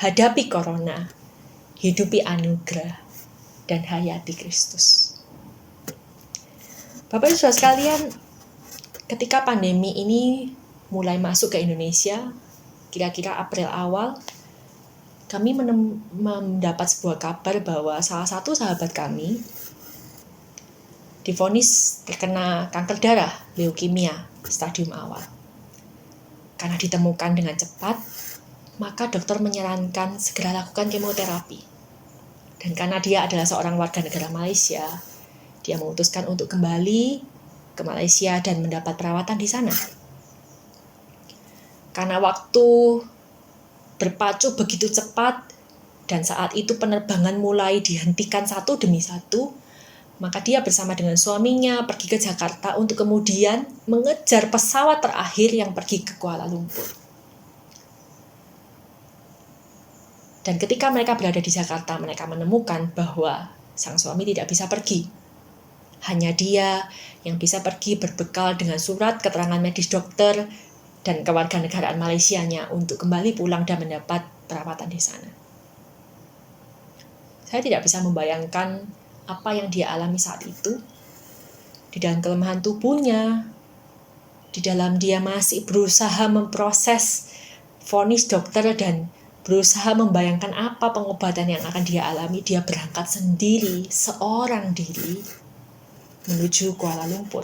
Hadapi corona, hidupi anugerah, dan hayati Kristus. Bapak Ibu Saudara sekalian, ketika pandemi ini mulai masuk ke Indonesia, kira-kira April awal, kami mendapat sebuah kabar bahwa salah satu sahabat kami divonis terkena kanker darah, leukemia, stadium awal. Karena ditemukan dengan cepat, maka dokter menyarankan segera lakukan kemoterapi. Dan karena dia adalah seorang warga negara Malaysia, dia memutuskan untuk kembali ke Malaysia dan mendapat perawatan di sana. Karena waktu berpacu begitu cepat dan saat itu penerbangan mulai dihentikan satu demi satu, maka dia bersama dengan suaminya pergi ke Jakarta untuk kemudian mengejar pesawat terakhir yang pergi ke Kuala Lumpur. Dan ketika mereka berada di Jakarta, mereka menemukan bahwa sang suami tidak bisa pergi. Hanya dia yang bisa pergi berbekal dengan surat keterangan medis dokter dan kewarganegaraan Malaysianya untuk kembali pulang dan mendapat perawatan di sana. Saya tidak bisa membayangkan apa yang dia alami saat itu. Di dalam kelemahan tubuhnya, di dalam dia masih berusaha memproses vonis dokter dan berusaha membayangkan apa pengobatan yang akan dia alami. Dia berangkat sendiri, seorang diri, menuju Kuala Lumpur.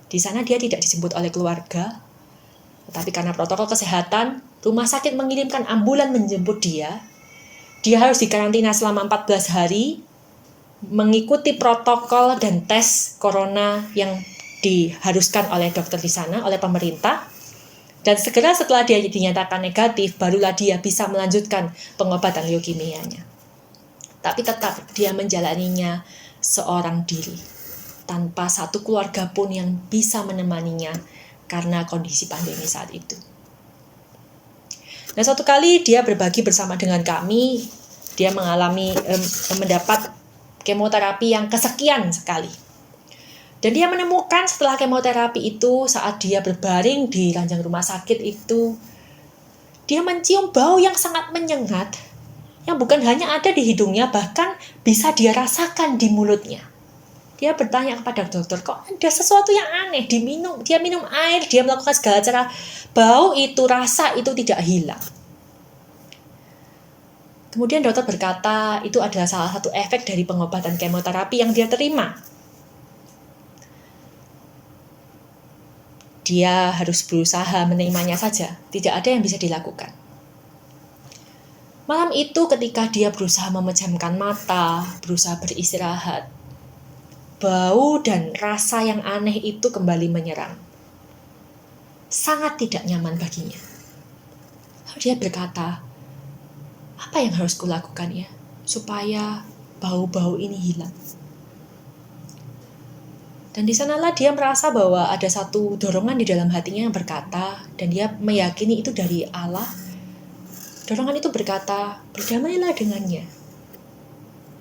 Di sana dia tidak dijemput oleh keluarga, tetapi karena protokol kesehatan, rumah sakit mengirimkan ambulan menjemput dia. Dia harus dikarantina selama 14 hari, mengikuti protokol dan tes corona yang diharuskan oleh dokter di sana, oleh pemerintah. Dan segera setelah dia dinyatakan negatif, barulah dia bisa melanjutkan pengobatan leukemianya. Tapi tetap dia menjalaninya seorang diri, tanpa satu keluarga pun yang bisa menemaninya karena kondisi pandemi saat itu. Nah, suatu kali dia berbagi bersama dengan kami, dia mendapat kemoterapi yang kesekian sekali. Dan dia menemukan setelah kemoterapi itu, saat dia berbaring di ranjang rumah sakit itu, dia mencium bau yang sangat menyengat, yang bukan hanya ada di hidungnya, bahkan bisa dia rasakan di mulutnya. Dia bertanya kepada dokter, kok ada sesuatu yang aneh, dia minum air, dia melakukan segala cara, bau itu, rasa itu tidak hilang. Kemudian dokter berkata, itu adalah salah satu efek dari pengobatan kemoterapi yang dia terima. Dia harus berusaha menerimanya saja, tidak ada yang bisa dilakukan. Malam itu ketika dia berusaha memejamkan mata, berusaha beristirahat, bau dan rasa yang aneh itu kembali menyerang. Sangat tidak nyaman baginya. Lalu dia berkata, apa yang harus kulakukan ya, supaya bau-bau ini hilang? Dan di sanalah dia merasa bahwa ada satu dorongan di dalam hatinya yang berkata, dan dia meyakini itu dari Allah. Dorongan itu berkata, berdamailah dengannya.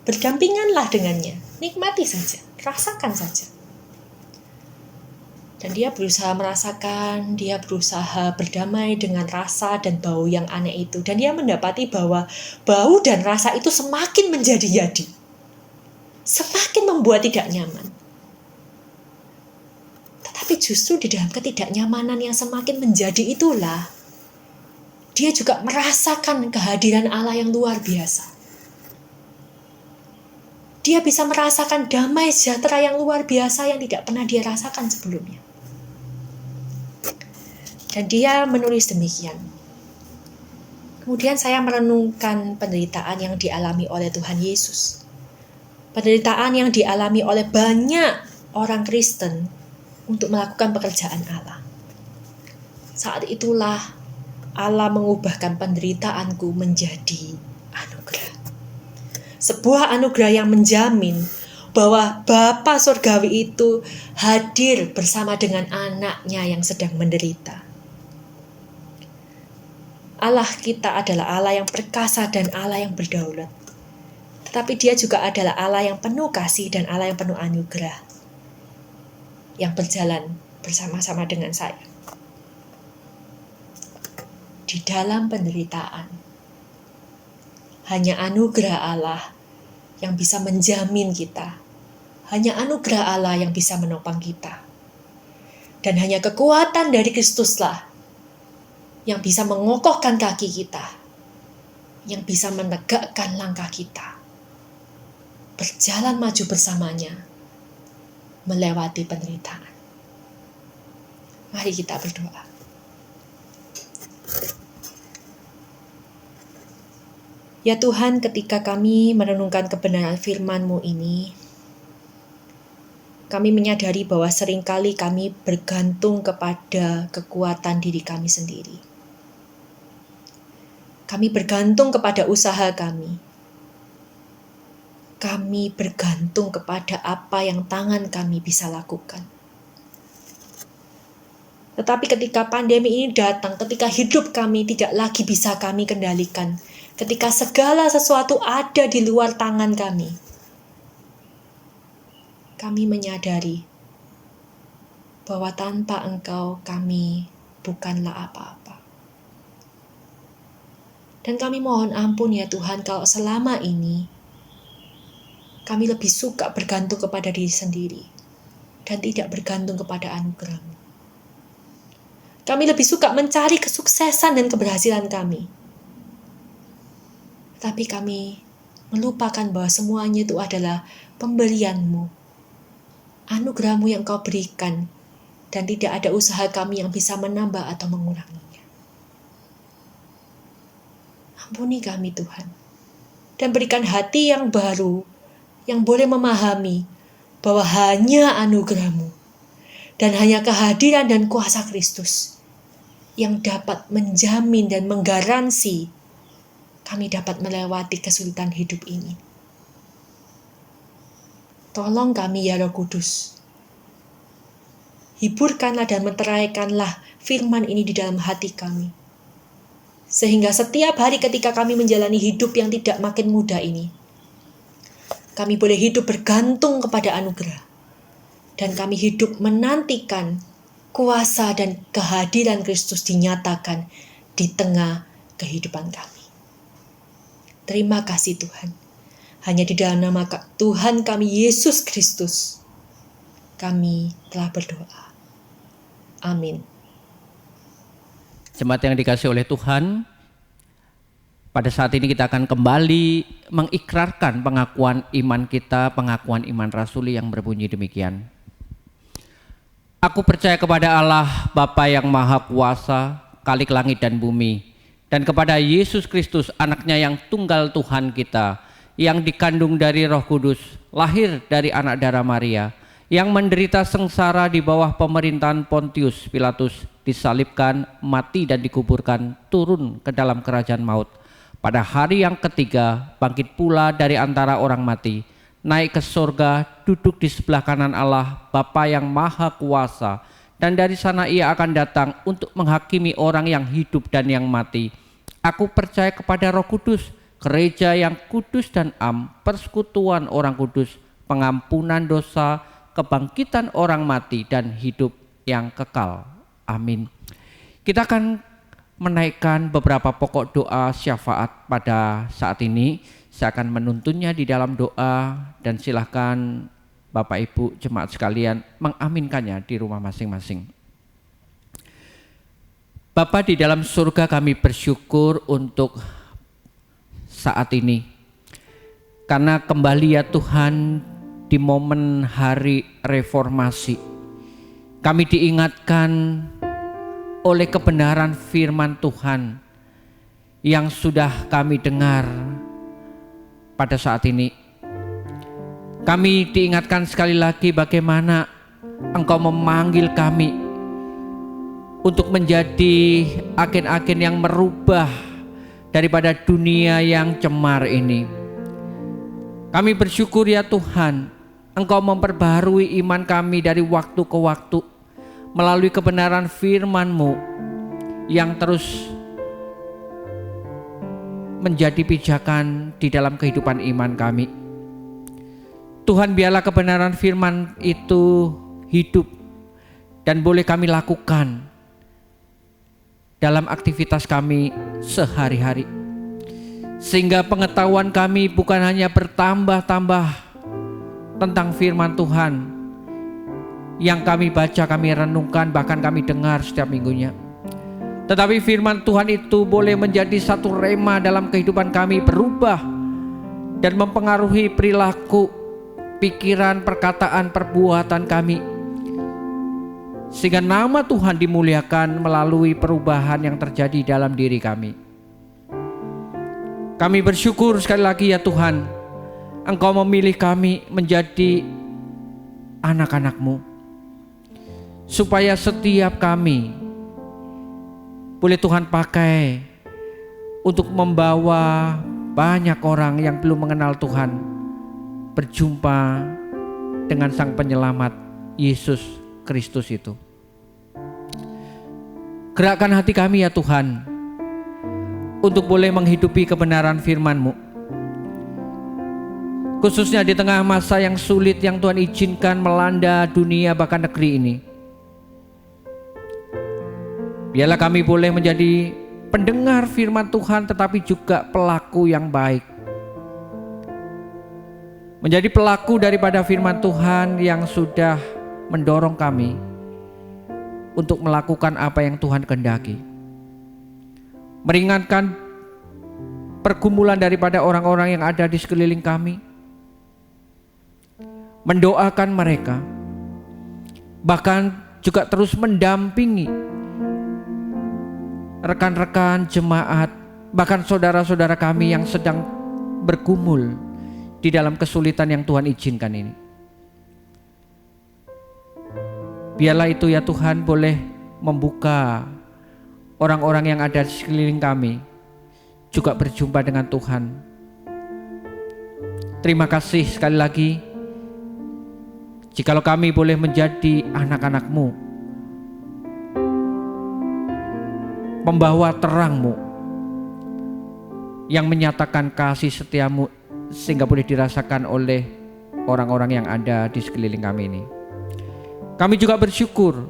Berdampinganlah dengannya. Nikmati saja, rasakan saja. Dan dia berusaha merasakan, dia berusaha berdamai dengan rasa dan bau yang aneh itu. Dan dia mendapati bahwa bau dan rasa itu semakin menjadi-jadi. Semakin membuat tidak nyaman. Tetapi justru di dalam ketidaknyamanan yang semakin menjadi itulah, dia juga merasakan kehadiran Allah yang luar biasa. Dia bisa merasakan damai sejahtera yang luar biasa yang tidak pernah dia rasakan sebelumnya. Dan dia menulis demikian. Kemudian saya merenungkan penderitaan yang dialami oleh Tuhan Yesus. Penderitaan yang dialami oleh banyak orang Kristen untuk melakukan pekerjaan Allah. Saat itulah Allah mengubahkan penderitaanku menjadi anugerah. Sebuah anugerah yang menjamin bahwa Bapa Surgawi itu hadir bersama dengan anaknya yang sedang menderita. Allah kita adalah Allah yang perkasa dan Allah yang berdaulat. Tetapi Dia juga adalah Allah yang penuh kasih dan Allah yang penuh anugerah, yang berjalan bersama-sama dengan saya. Di dalam penderitaan, hanya anugerah Allah yang bisa menjamin kita. Hanya anugerah Allah yang bisa menopang kita. Dan hanya kekuatan dari Kristuslah yang bisa mengokohkan kaki kita, yang bisa menegakkan langkah kita, berjalan maju bersamanya, melewati penderitaan. Mari kita berdoa. Ya Tuhan, ketika kami merenungkan kebenaran firman-Mu ini, kami menyadari bahwa seringkali kami bergantung kepada kekuatan diri kami sendiri. Kami bergantung kepada usaha kami. Kami bergantung kepada apa yang tangan kami bisa lakukan. Tetapi ketika pandemi ini datang, ketika hidup kami tidak lagi bisa kami kendalikan, ketika segala sesuatu ada di luar tangan kami menyadari bahwa tanpa Engkau kami bukanlah apa-apa. Dan kami mohon ampun ya Tuhan kalau selama ini kami lebih suka bergantung kepada diri sendiri dan tidak bergantung kepada anugerah-Mu. Kami lebih suka mencari kesuksesan dan keberhasilan kami. Tapi kami melupakan bahwa semuanya itu adalah pemberian-Mu, anugerah-Mu yang Kau berikan, dan tidak ada usaha kami yang bisa menambah atau menguranginya. Ampuni kami Tuhan, dan berikan hati yang baru, yang boleh memahami bahwa hanya anugerah-Mu, dan hanya kehadiran dan kuasa Kristus yang dapat menjamin dan menggaransi kami dapat melewati kesulitan hidup ini. Tolong kami ya Roh Kudus. Hiburkanlah dan menteraikanlah firman ini di dalam hati kami. Sehingga setiap hari ketika kami menjalani hidup yang tidak makin mudah ini, kami boleh hidup bergantung kepada anugerah. Dan kami hidup menantikan kuasa dan kehadiran Kristus dinyatakan di tengah kehidupan kami. Terima kasih Tuhan. Hanya di dalam nama Tuhan kami Yesus Kristus, kami telah berdoa. Amin. Jemaat yang dikasihi oleh Tuhan, pada saat ini kita akan kembali mengikrarkan pengakuan iman kita, pengakuan iman rasuli yang berbunyi demikian. Aku percaya kepada Allah, Bapa yang Maha Kuasa, Khalik langit dan bumi, dan kepada Yesus Kristus, anaknya yang tunggal Tuhan kita, yang dikandung dari Roh Kudus, lahir dari anak darah Maria, yang menderita sengsara di bawah pemerintahan Pontius Pilatus, disalibkan, mati dan dikuburkan, turun ke dalam kerajaan maut. Pada hari yang ketiga, bangkit pula dari antara orang mati, naik ke surga, duduk di sebelah kanan Allah, Bapa yang Maha Kuasa, dan dari sana Ia akan datang untuk menghakimi orang yang hidup dan yang mati. Aku percaya kepada Roh Kudus, gereja yang kudus dan am, persekutuan orang kudus, pengampunan dosa, kebangkitan orang mati, dan hidup yang kekal. Amin. Kita akan menaikkan beberapa pokok doa syafaat pada saat ini. Saya akan menuntunnya di dalam doa, dan silahkan Bapak Ibu jemaat sekalian mengaminkannya di rumah masing-masing. Bapa di dalam surga, kami bersyukur untuk saat ini. Karena kembali ya Tuhan, di momen hari reformasi, kami diingatkan oleh kebenaran firman Tuhan yang sudah kami dengar pada saat ini. Kami diingatkan sekali lagi bagaimana Engkau memanggil kami untuk menjadi agen-agen yang merubah daripada dunia yang cemar ini. Kami bersyukur ya Tuhan, Engkau memperbaharui iman kami dari waktu ke waktu melalui kebenaran firman-Mu yang terus menjadi pijakan di dalam kehidupan iman kami. Tuhan, biarlah kebenaran firman itu hidup dan boleh kami lakukan dalam aktivitas kami sehari-hari, sehingga pengetahuan kami bukan hanya bertambah-tambah tentang firman Tuhan yang kami baca, kami renungkan, bahkan kami dengar setiap minggunya, tetapi firman Tuhan itu boleh menjadi satu rema dalam kehidupan kami, berubah dan mempengaruhi perilaku, pikiran, perkataan, perbuatan kami, sehingga nama Tuhan dimuliakan melalui perubahan yang terjadi dalam diri kami. Kami bersyukur sekali lagi ya Tuhan, Engkau memilih kami menjadi anak-anak-Mu, supaya setiap kami boleh Tuhan pakai untuk membawa banyak orang yang belum mengenal Tuhan berjumpa dengan Sang Penyelamat Yesus Kristus itu. Gerakkan hati kami ya Tuhan untuk boleh menghidupi kebenaran firman-Mu, khususnya di tengah masa yang sulit yang Tuhan izinkan melanda dunia bahkan negeri ini. Biarlah kami boleh menjadi pendengar firman Tuhan tetapi juga pelaku yang baik, menjadi pelaku daripada firman Tuhan yang sudah mendorong kami untuk melakukan apa yang Tuhan kehendaki, meringankan pergumulan daripada orang-orang yang ada di sekeliling kami, mendoakan mereka, bahkan juga terus mendampingi rekan-rekan jemaat, bahkan saudara-saudara kami yang sedang bergumul di dalam kesulitan yang Tuhan izinkan ini. Biarlah itu ya Tuhan boleh membuka orang-orang yang ada di sekeliling kami juga berjumpa dengan Tuhan. Terima kasih sekali lagi, jikalau kami boleh menjadi anak-anak-Mu, membawa terang-Mu yang menyatakan kasih setia-Mu, sehingga boleh dirasakan oleh orang-orang yang ada di sekeliling kami ini. Kami juga bersyukur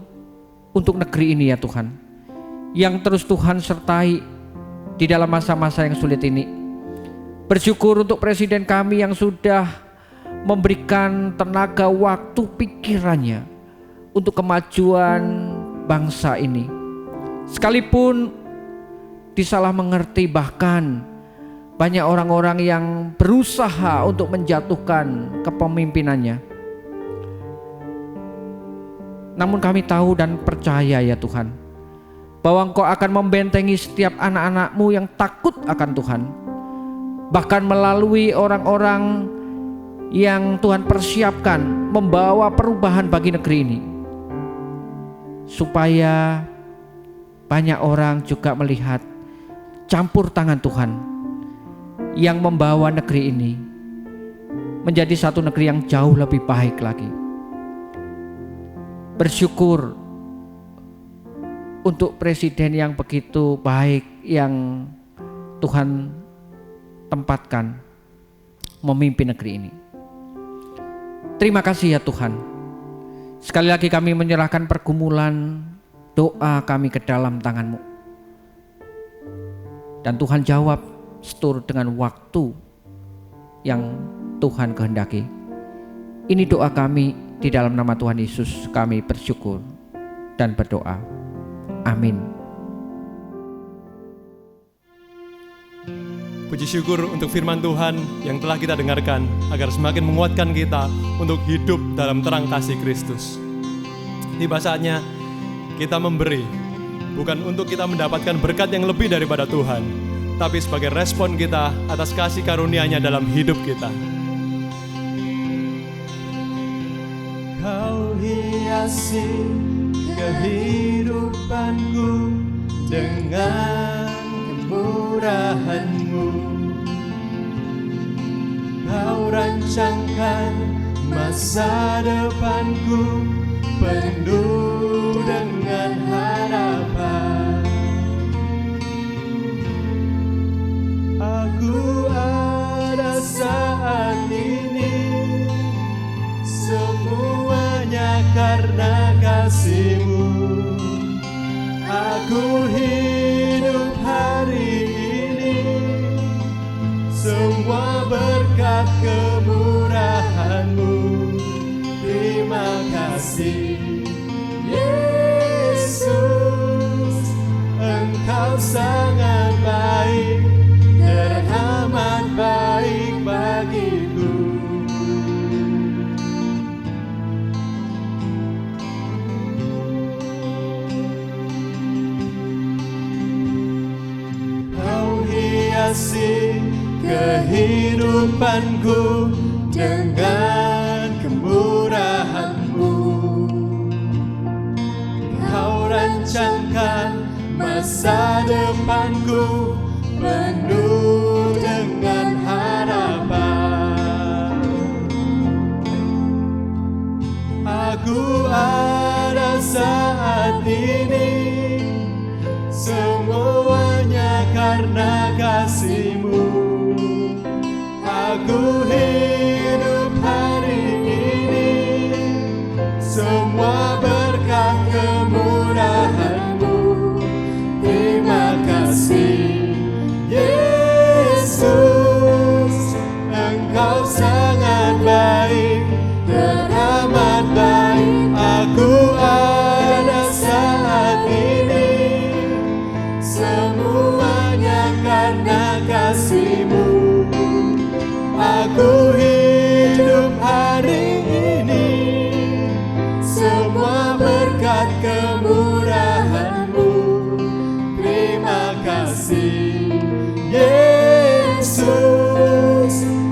untuk negeri ini ya Tuhan, yang terus Tuhan sertai di dalam masa-masa yang sulit ini. Bersyukur untuk presiden kami yang sudah memberikan tenaga, waktu, pikirannya untuk kemajuan bangsa ini. Sekalipun disalah mengerti, bahkan banyak orang-orang yang berusaha untuk menjatuhkan kepemimpinannya. Namun kami tahu dan percaya ya Tuhan, bahwa Engkau akan membentengi setiap anak-anak-Mu yang takut akan Tuhan, bahkan melalui orang-orang yang Tuhan persiapkan membawa perubahan bagi negeri ini, supaya banyak orang juga melihat campur tangan Tuhan yang membawa negeri ini menjadi satu negeri yang jauh lebih baik lagi. Bersyukur untuk presiden yang begitu baik yang Tuhan tempatkan memimpin negeri ini. Terima kasih ya Tuhan. Sekali lagi kami menyerahkan pergumulan doa kami ke dalam tangan-Mu, dan Tuhan jawab seturut dengan waktu yang Tuhan kehendaki. Ini doa kami di dalam nama Tuhan Yesus, kami bersyukur dan berdoa. Amin. Puji syukur untuk firman Tuhan yang telah kita dengarkan, agar semakin menguatkan kita untuk hidup dalam terang kasih Kristus. Tiba saatnya kita memberi, bukan untuk kita mendapatkan berkat yang lebih daripada Tuhan, tapi sebagai respon kita atas kasih karunia-Nya dalam hidup kita. hiasi kehidupanku dengan kemurahan-Mu. Kau rancangkan masa depanku penuh dengan harapan. Aku ada saat ini, semuanya karena kasih-Mu. Aku hidup hari ini, semua berkat kemurahan-Mu. Terima kasih Yesus, Engkau sangat baik, teramat baik bagiku. Kau hiasi kehidupanku dengan kemurahan-Mu. Kau rancangkan masa depanku penuh dengan harapan. Aku ada saat ini, semuanya karena kasih-Mu. Aku hidup hari ini, semua berkat kemurahan-Mu. Terima kasih Yesus, Engkau sangat baik, teramat baik. Aku ada saat ini, semuanya karena kasih-Mu. Aku hidup hari ini, semua berkat kemurahan-Mu. Terima kasih Yesus,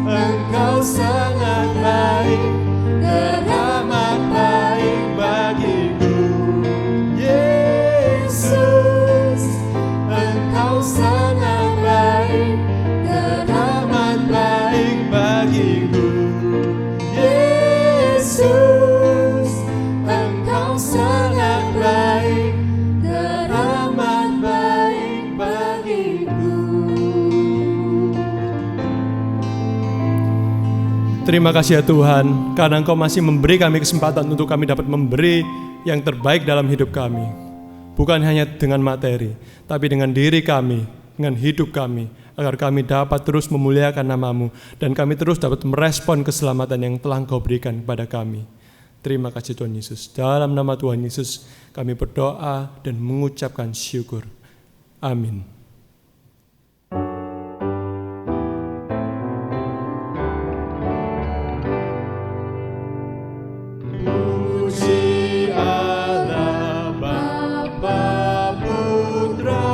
Engkau sangat baik, teramat baik bagiku. Yesus, Engkau sangat baik, teramat baik bagiku. Yesus, Engkau sangat baik, teramat baik bagiku. Terima kasih ya Tuhan, karena Engkau masih memberi kami kesempatan untuk kami dapat memberi yang terbaik dalam hidup kami. Bukan hanya dengan materi, tapi dengan diri kami, dengan hidup kami, agar kami dapat terus memuliakan nama-Mu dan kami terus dapat merespon keselamatan yang telah Engkau berikan kepada kami. Terima kasih Tuhan Yesus. Dalam nama Tuhan Yesus kami berdoa dan mengucapkan syukur. Amin. Puji Allah Bapa Putra,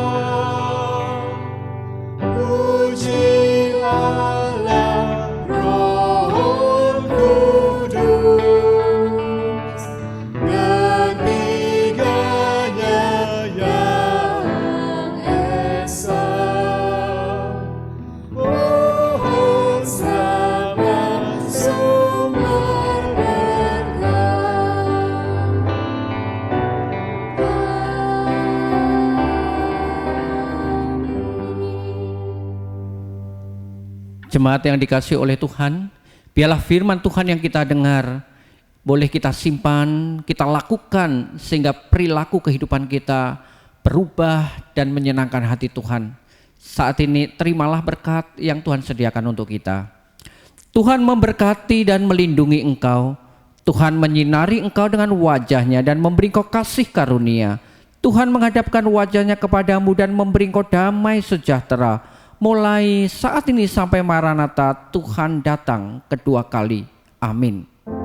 puji Allah Roh Kudus, ketiganya yang esa. Mohon sama sumber Jemaat yang dikasihi oleh Tuhan, biarlah firman Tuhan yang kita dengar boleh kita simpan, kita lakukan sehingga perilaku kehidupan kita berubah dan menyenangkan hati Tuhan. Saat ini terimalah berkat yang Tuhan sediakan untuk kita. Tuhan memberkati dan melindungi engkau. Tuhan menyinari engkau dengan wajah-Nya dan memberi engkau kasih karunia. Tuhan menghadapkan wajah-Nya kepadamu dan memberi engkau damai sejahtera. Mulai saat ini sampai Maranatha, Tuhan datang kedua kali. Amin. Amin.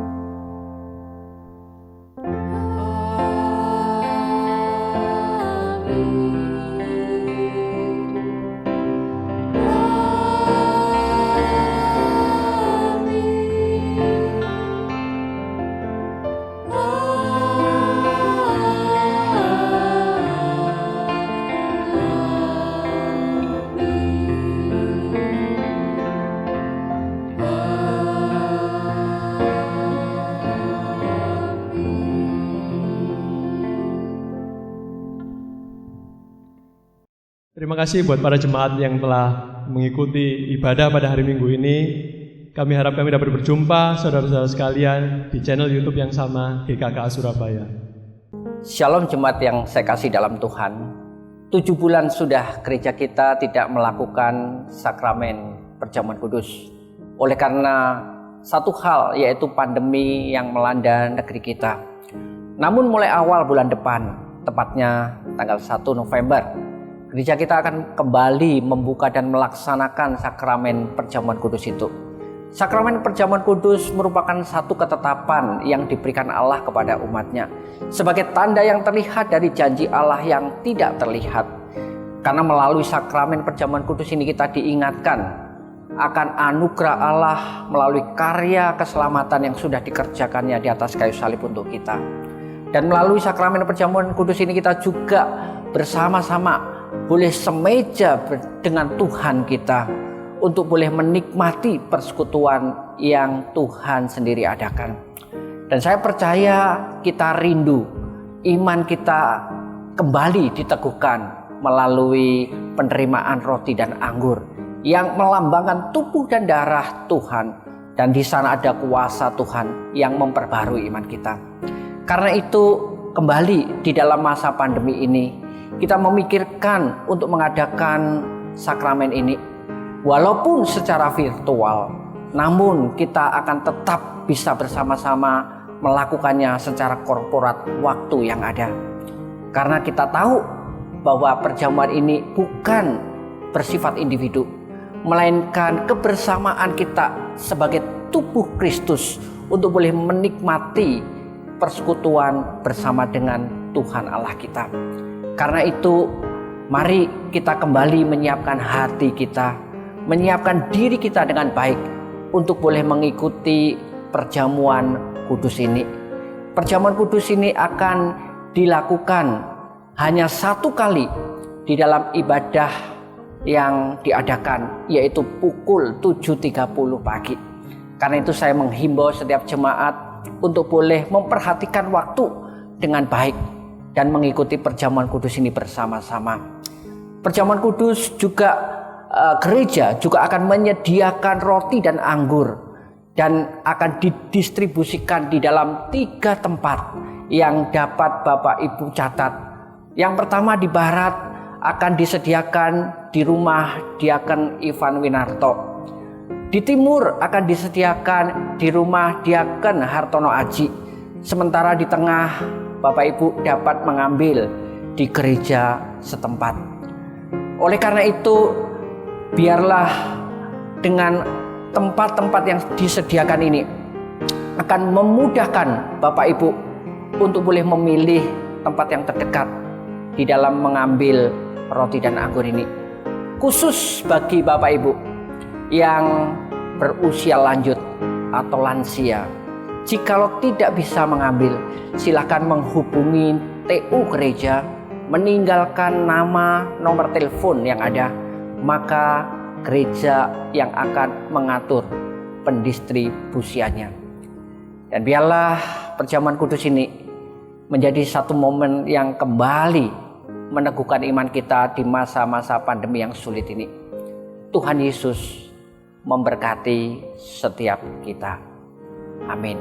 Terima kasih buat para jemaat yang telah mengikuti ibadah pada hari Minggu ini. Kami harap kami dapat berjumpa saudara-saudara sekalian di channel YouTube yang sama GKKA Surabaya. Shalom jemaat yang saya kasih dalam Tuhan. 7 bulan sudah gereja kita tidak melakukan sakramen perjamuan kudus. Oleh karena satu hal, yaitu pandemi yang melanda negeri kita. Namun mulai awal bulan depan, tepatnya tanggal 1 November, gereja kita akan kembali membuka dan melaksanakan sakramen perjamuan kudus itu. Sakramen perjamuan kudus merupakan satu ketetapan yang diberikan Allah kepada umatnya, sebagai tanda yang terlihat dari janji Allah yang tidak terlihat. Karena melalui sakramen perjamuan kudus ini kita diingatkan akan anugerah Allah melalui karya keselamatan yang sudah dikerjakannya di atas kayu salib untuk kita. Dan melalui sakramen perjamuan kudus ini kita juga bersama-sama boleh semeja dengan Tuhan kita untuk boleh menikmati persekutuan yang Tuhan sendiri adakan. Dan saya percaya kita rindu iman kita kembali diteguhkan melalui penerimaan roti dan anggur yang melambangkan tubuh dan darah Tuhan, dan di sana ada kuasa Tuhan yang memperbarui iman kita. Karena itu, kembali di dalam masa pandemi ini, kita memikirkan untuk mengadakan sakramen ini walaupun secara virtual, namun kita akan tetap bisa bersama-sama melakukannya secara korporat waktu yang ada. Karena kita tahu bahwa perjamuan ini bukan bersifat individu, melainkan kebersamaan kita sebagai tubuh Kristus untuk boleh menikmati persekutuan bersama dengan Tuhan Allah kita. Karena itu, mari kita kembali menyiapkan hati kita, menyiapkan diri kita dengan baik untuk boleh mengikuti perjamuan kudus ini. Perjamuan kudus ini akan dilakukan hanya satu kali di dalam ibadah yang diadakan, yaitu pukul 7.30 pagi. Karena itu saya menghimbau setiap jemaat untuk boleh memperhatikan waktu dengan baik dan mengikuti perjamuan kudus ini bersama-sama. Perjamuan kudus juga gereja juga akan menyediakan roti dan anggur dan akan didistribusikan di dalam 3 tempat yang dapat Bapak Ibu catat. Yang pertama di barat akan disediakan di rumah Diaken Ivan Winarto. Di timur akan disediakan di rumah Diaken Hartono Aji. Sementara di tengah Bapak Ibu dapat mengambil di gereja setempat. Oleh karena itu, biarlah dengan tempat-tempat yang disediakan ini akan memudahkan Bapak Ibu untuk boleh memilih tempat yang terdekat di dalam mengambil roti dan anggur ini. Khusus bagi Bapak Ibu yang berusia lanjut atau lansia, jikalau tidak bisa mengambil, silakan menghubungi TU gereja, meninggalkan nama, nomor telepon yang ada, maka gereja yang akan mengatur pendistribusiannya. Dan biarlah perjamuan kudus ini menjadi satu momen yang kembali meneguhkan iman kita di masa-masa pandemi yang sulit ini. Tuhan Yesus memberkati setiap kita. Amin.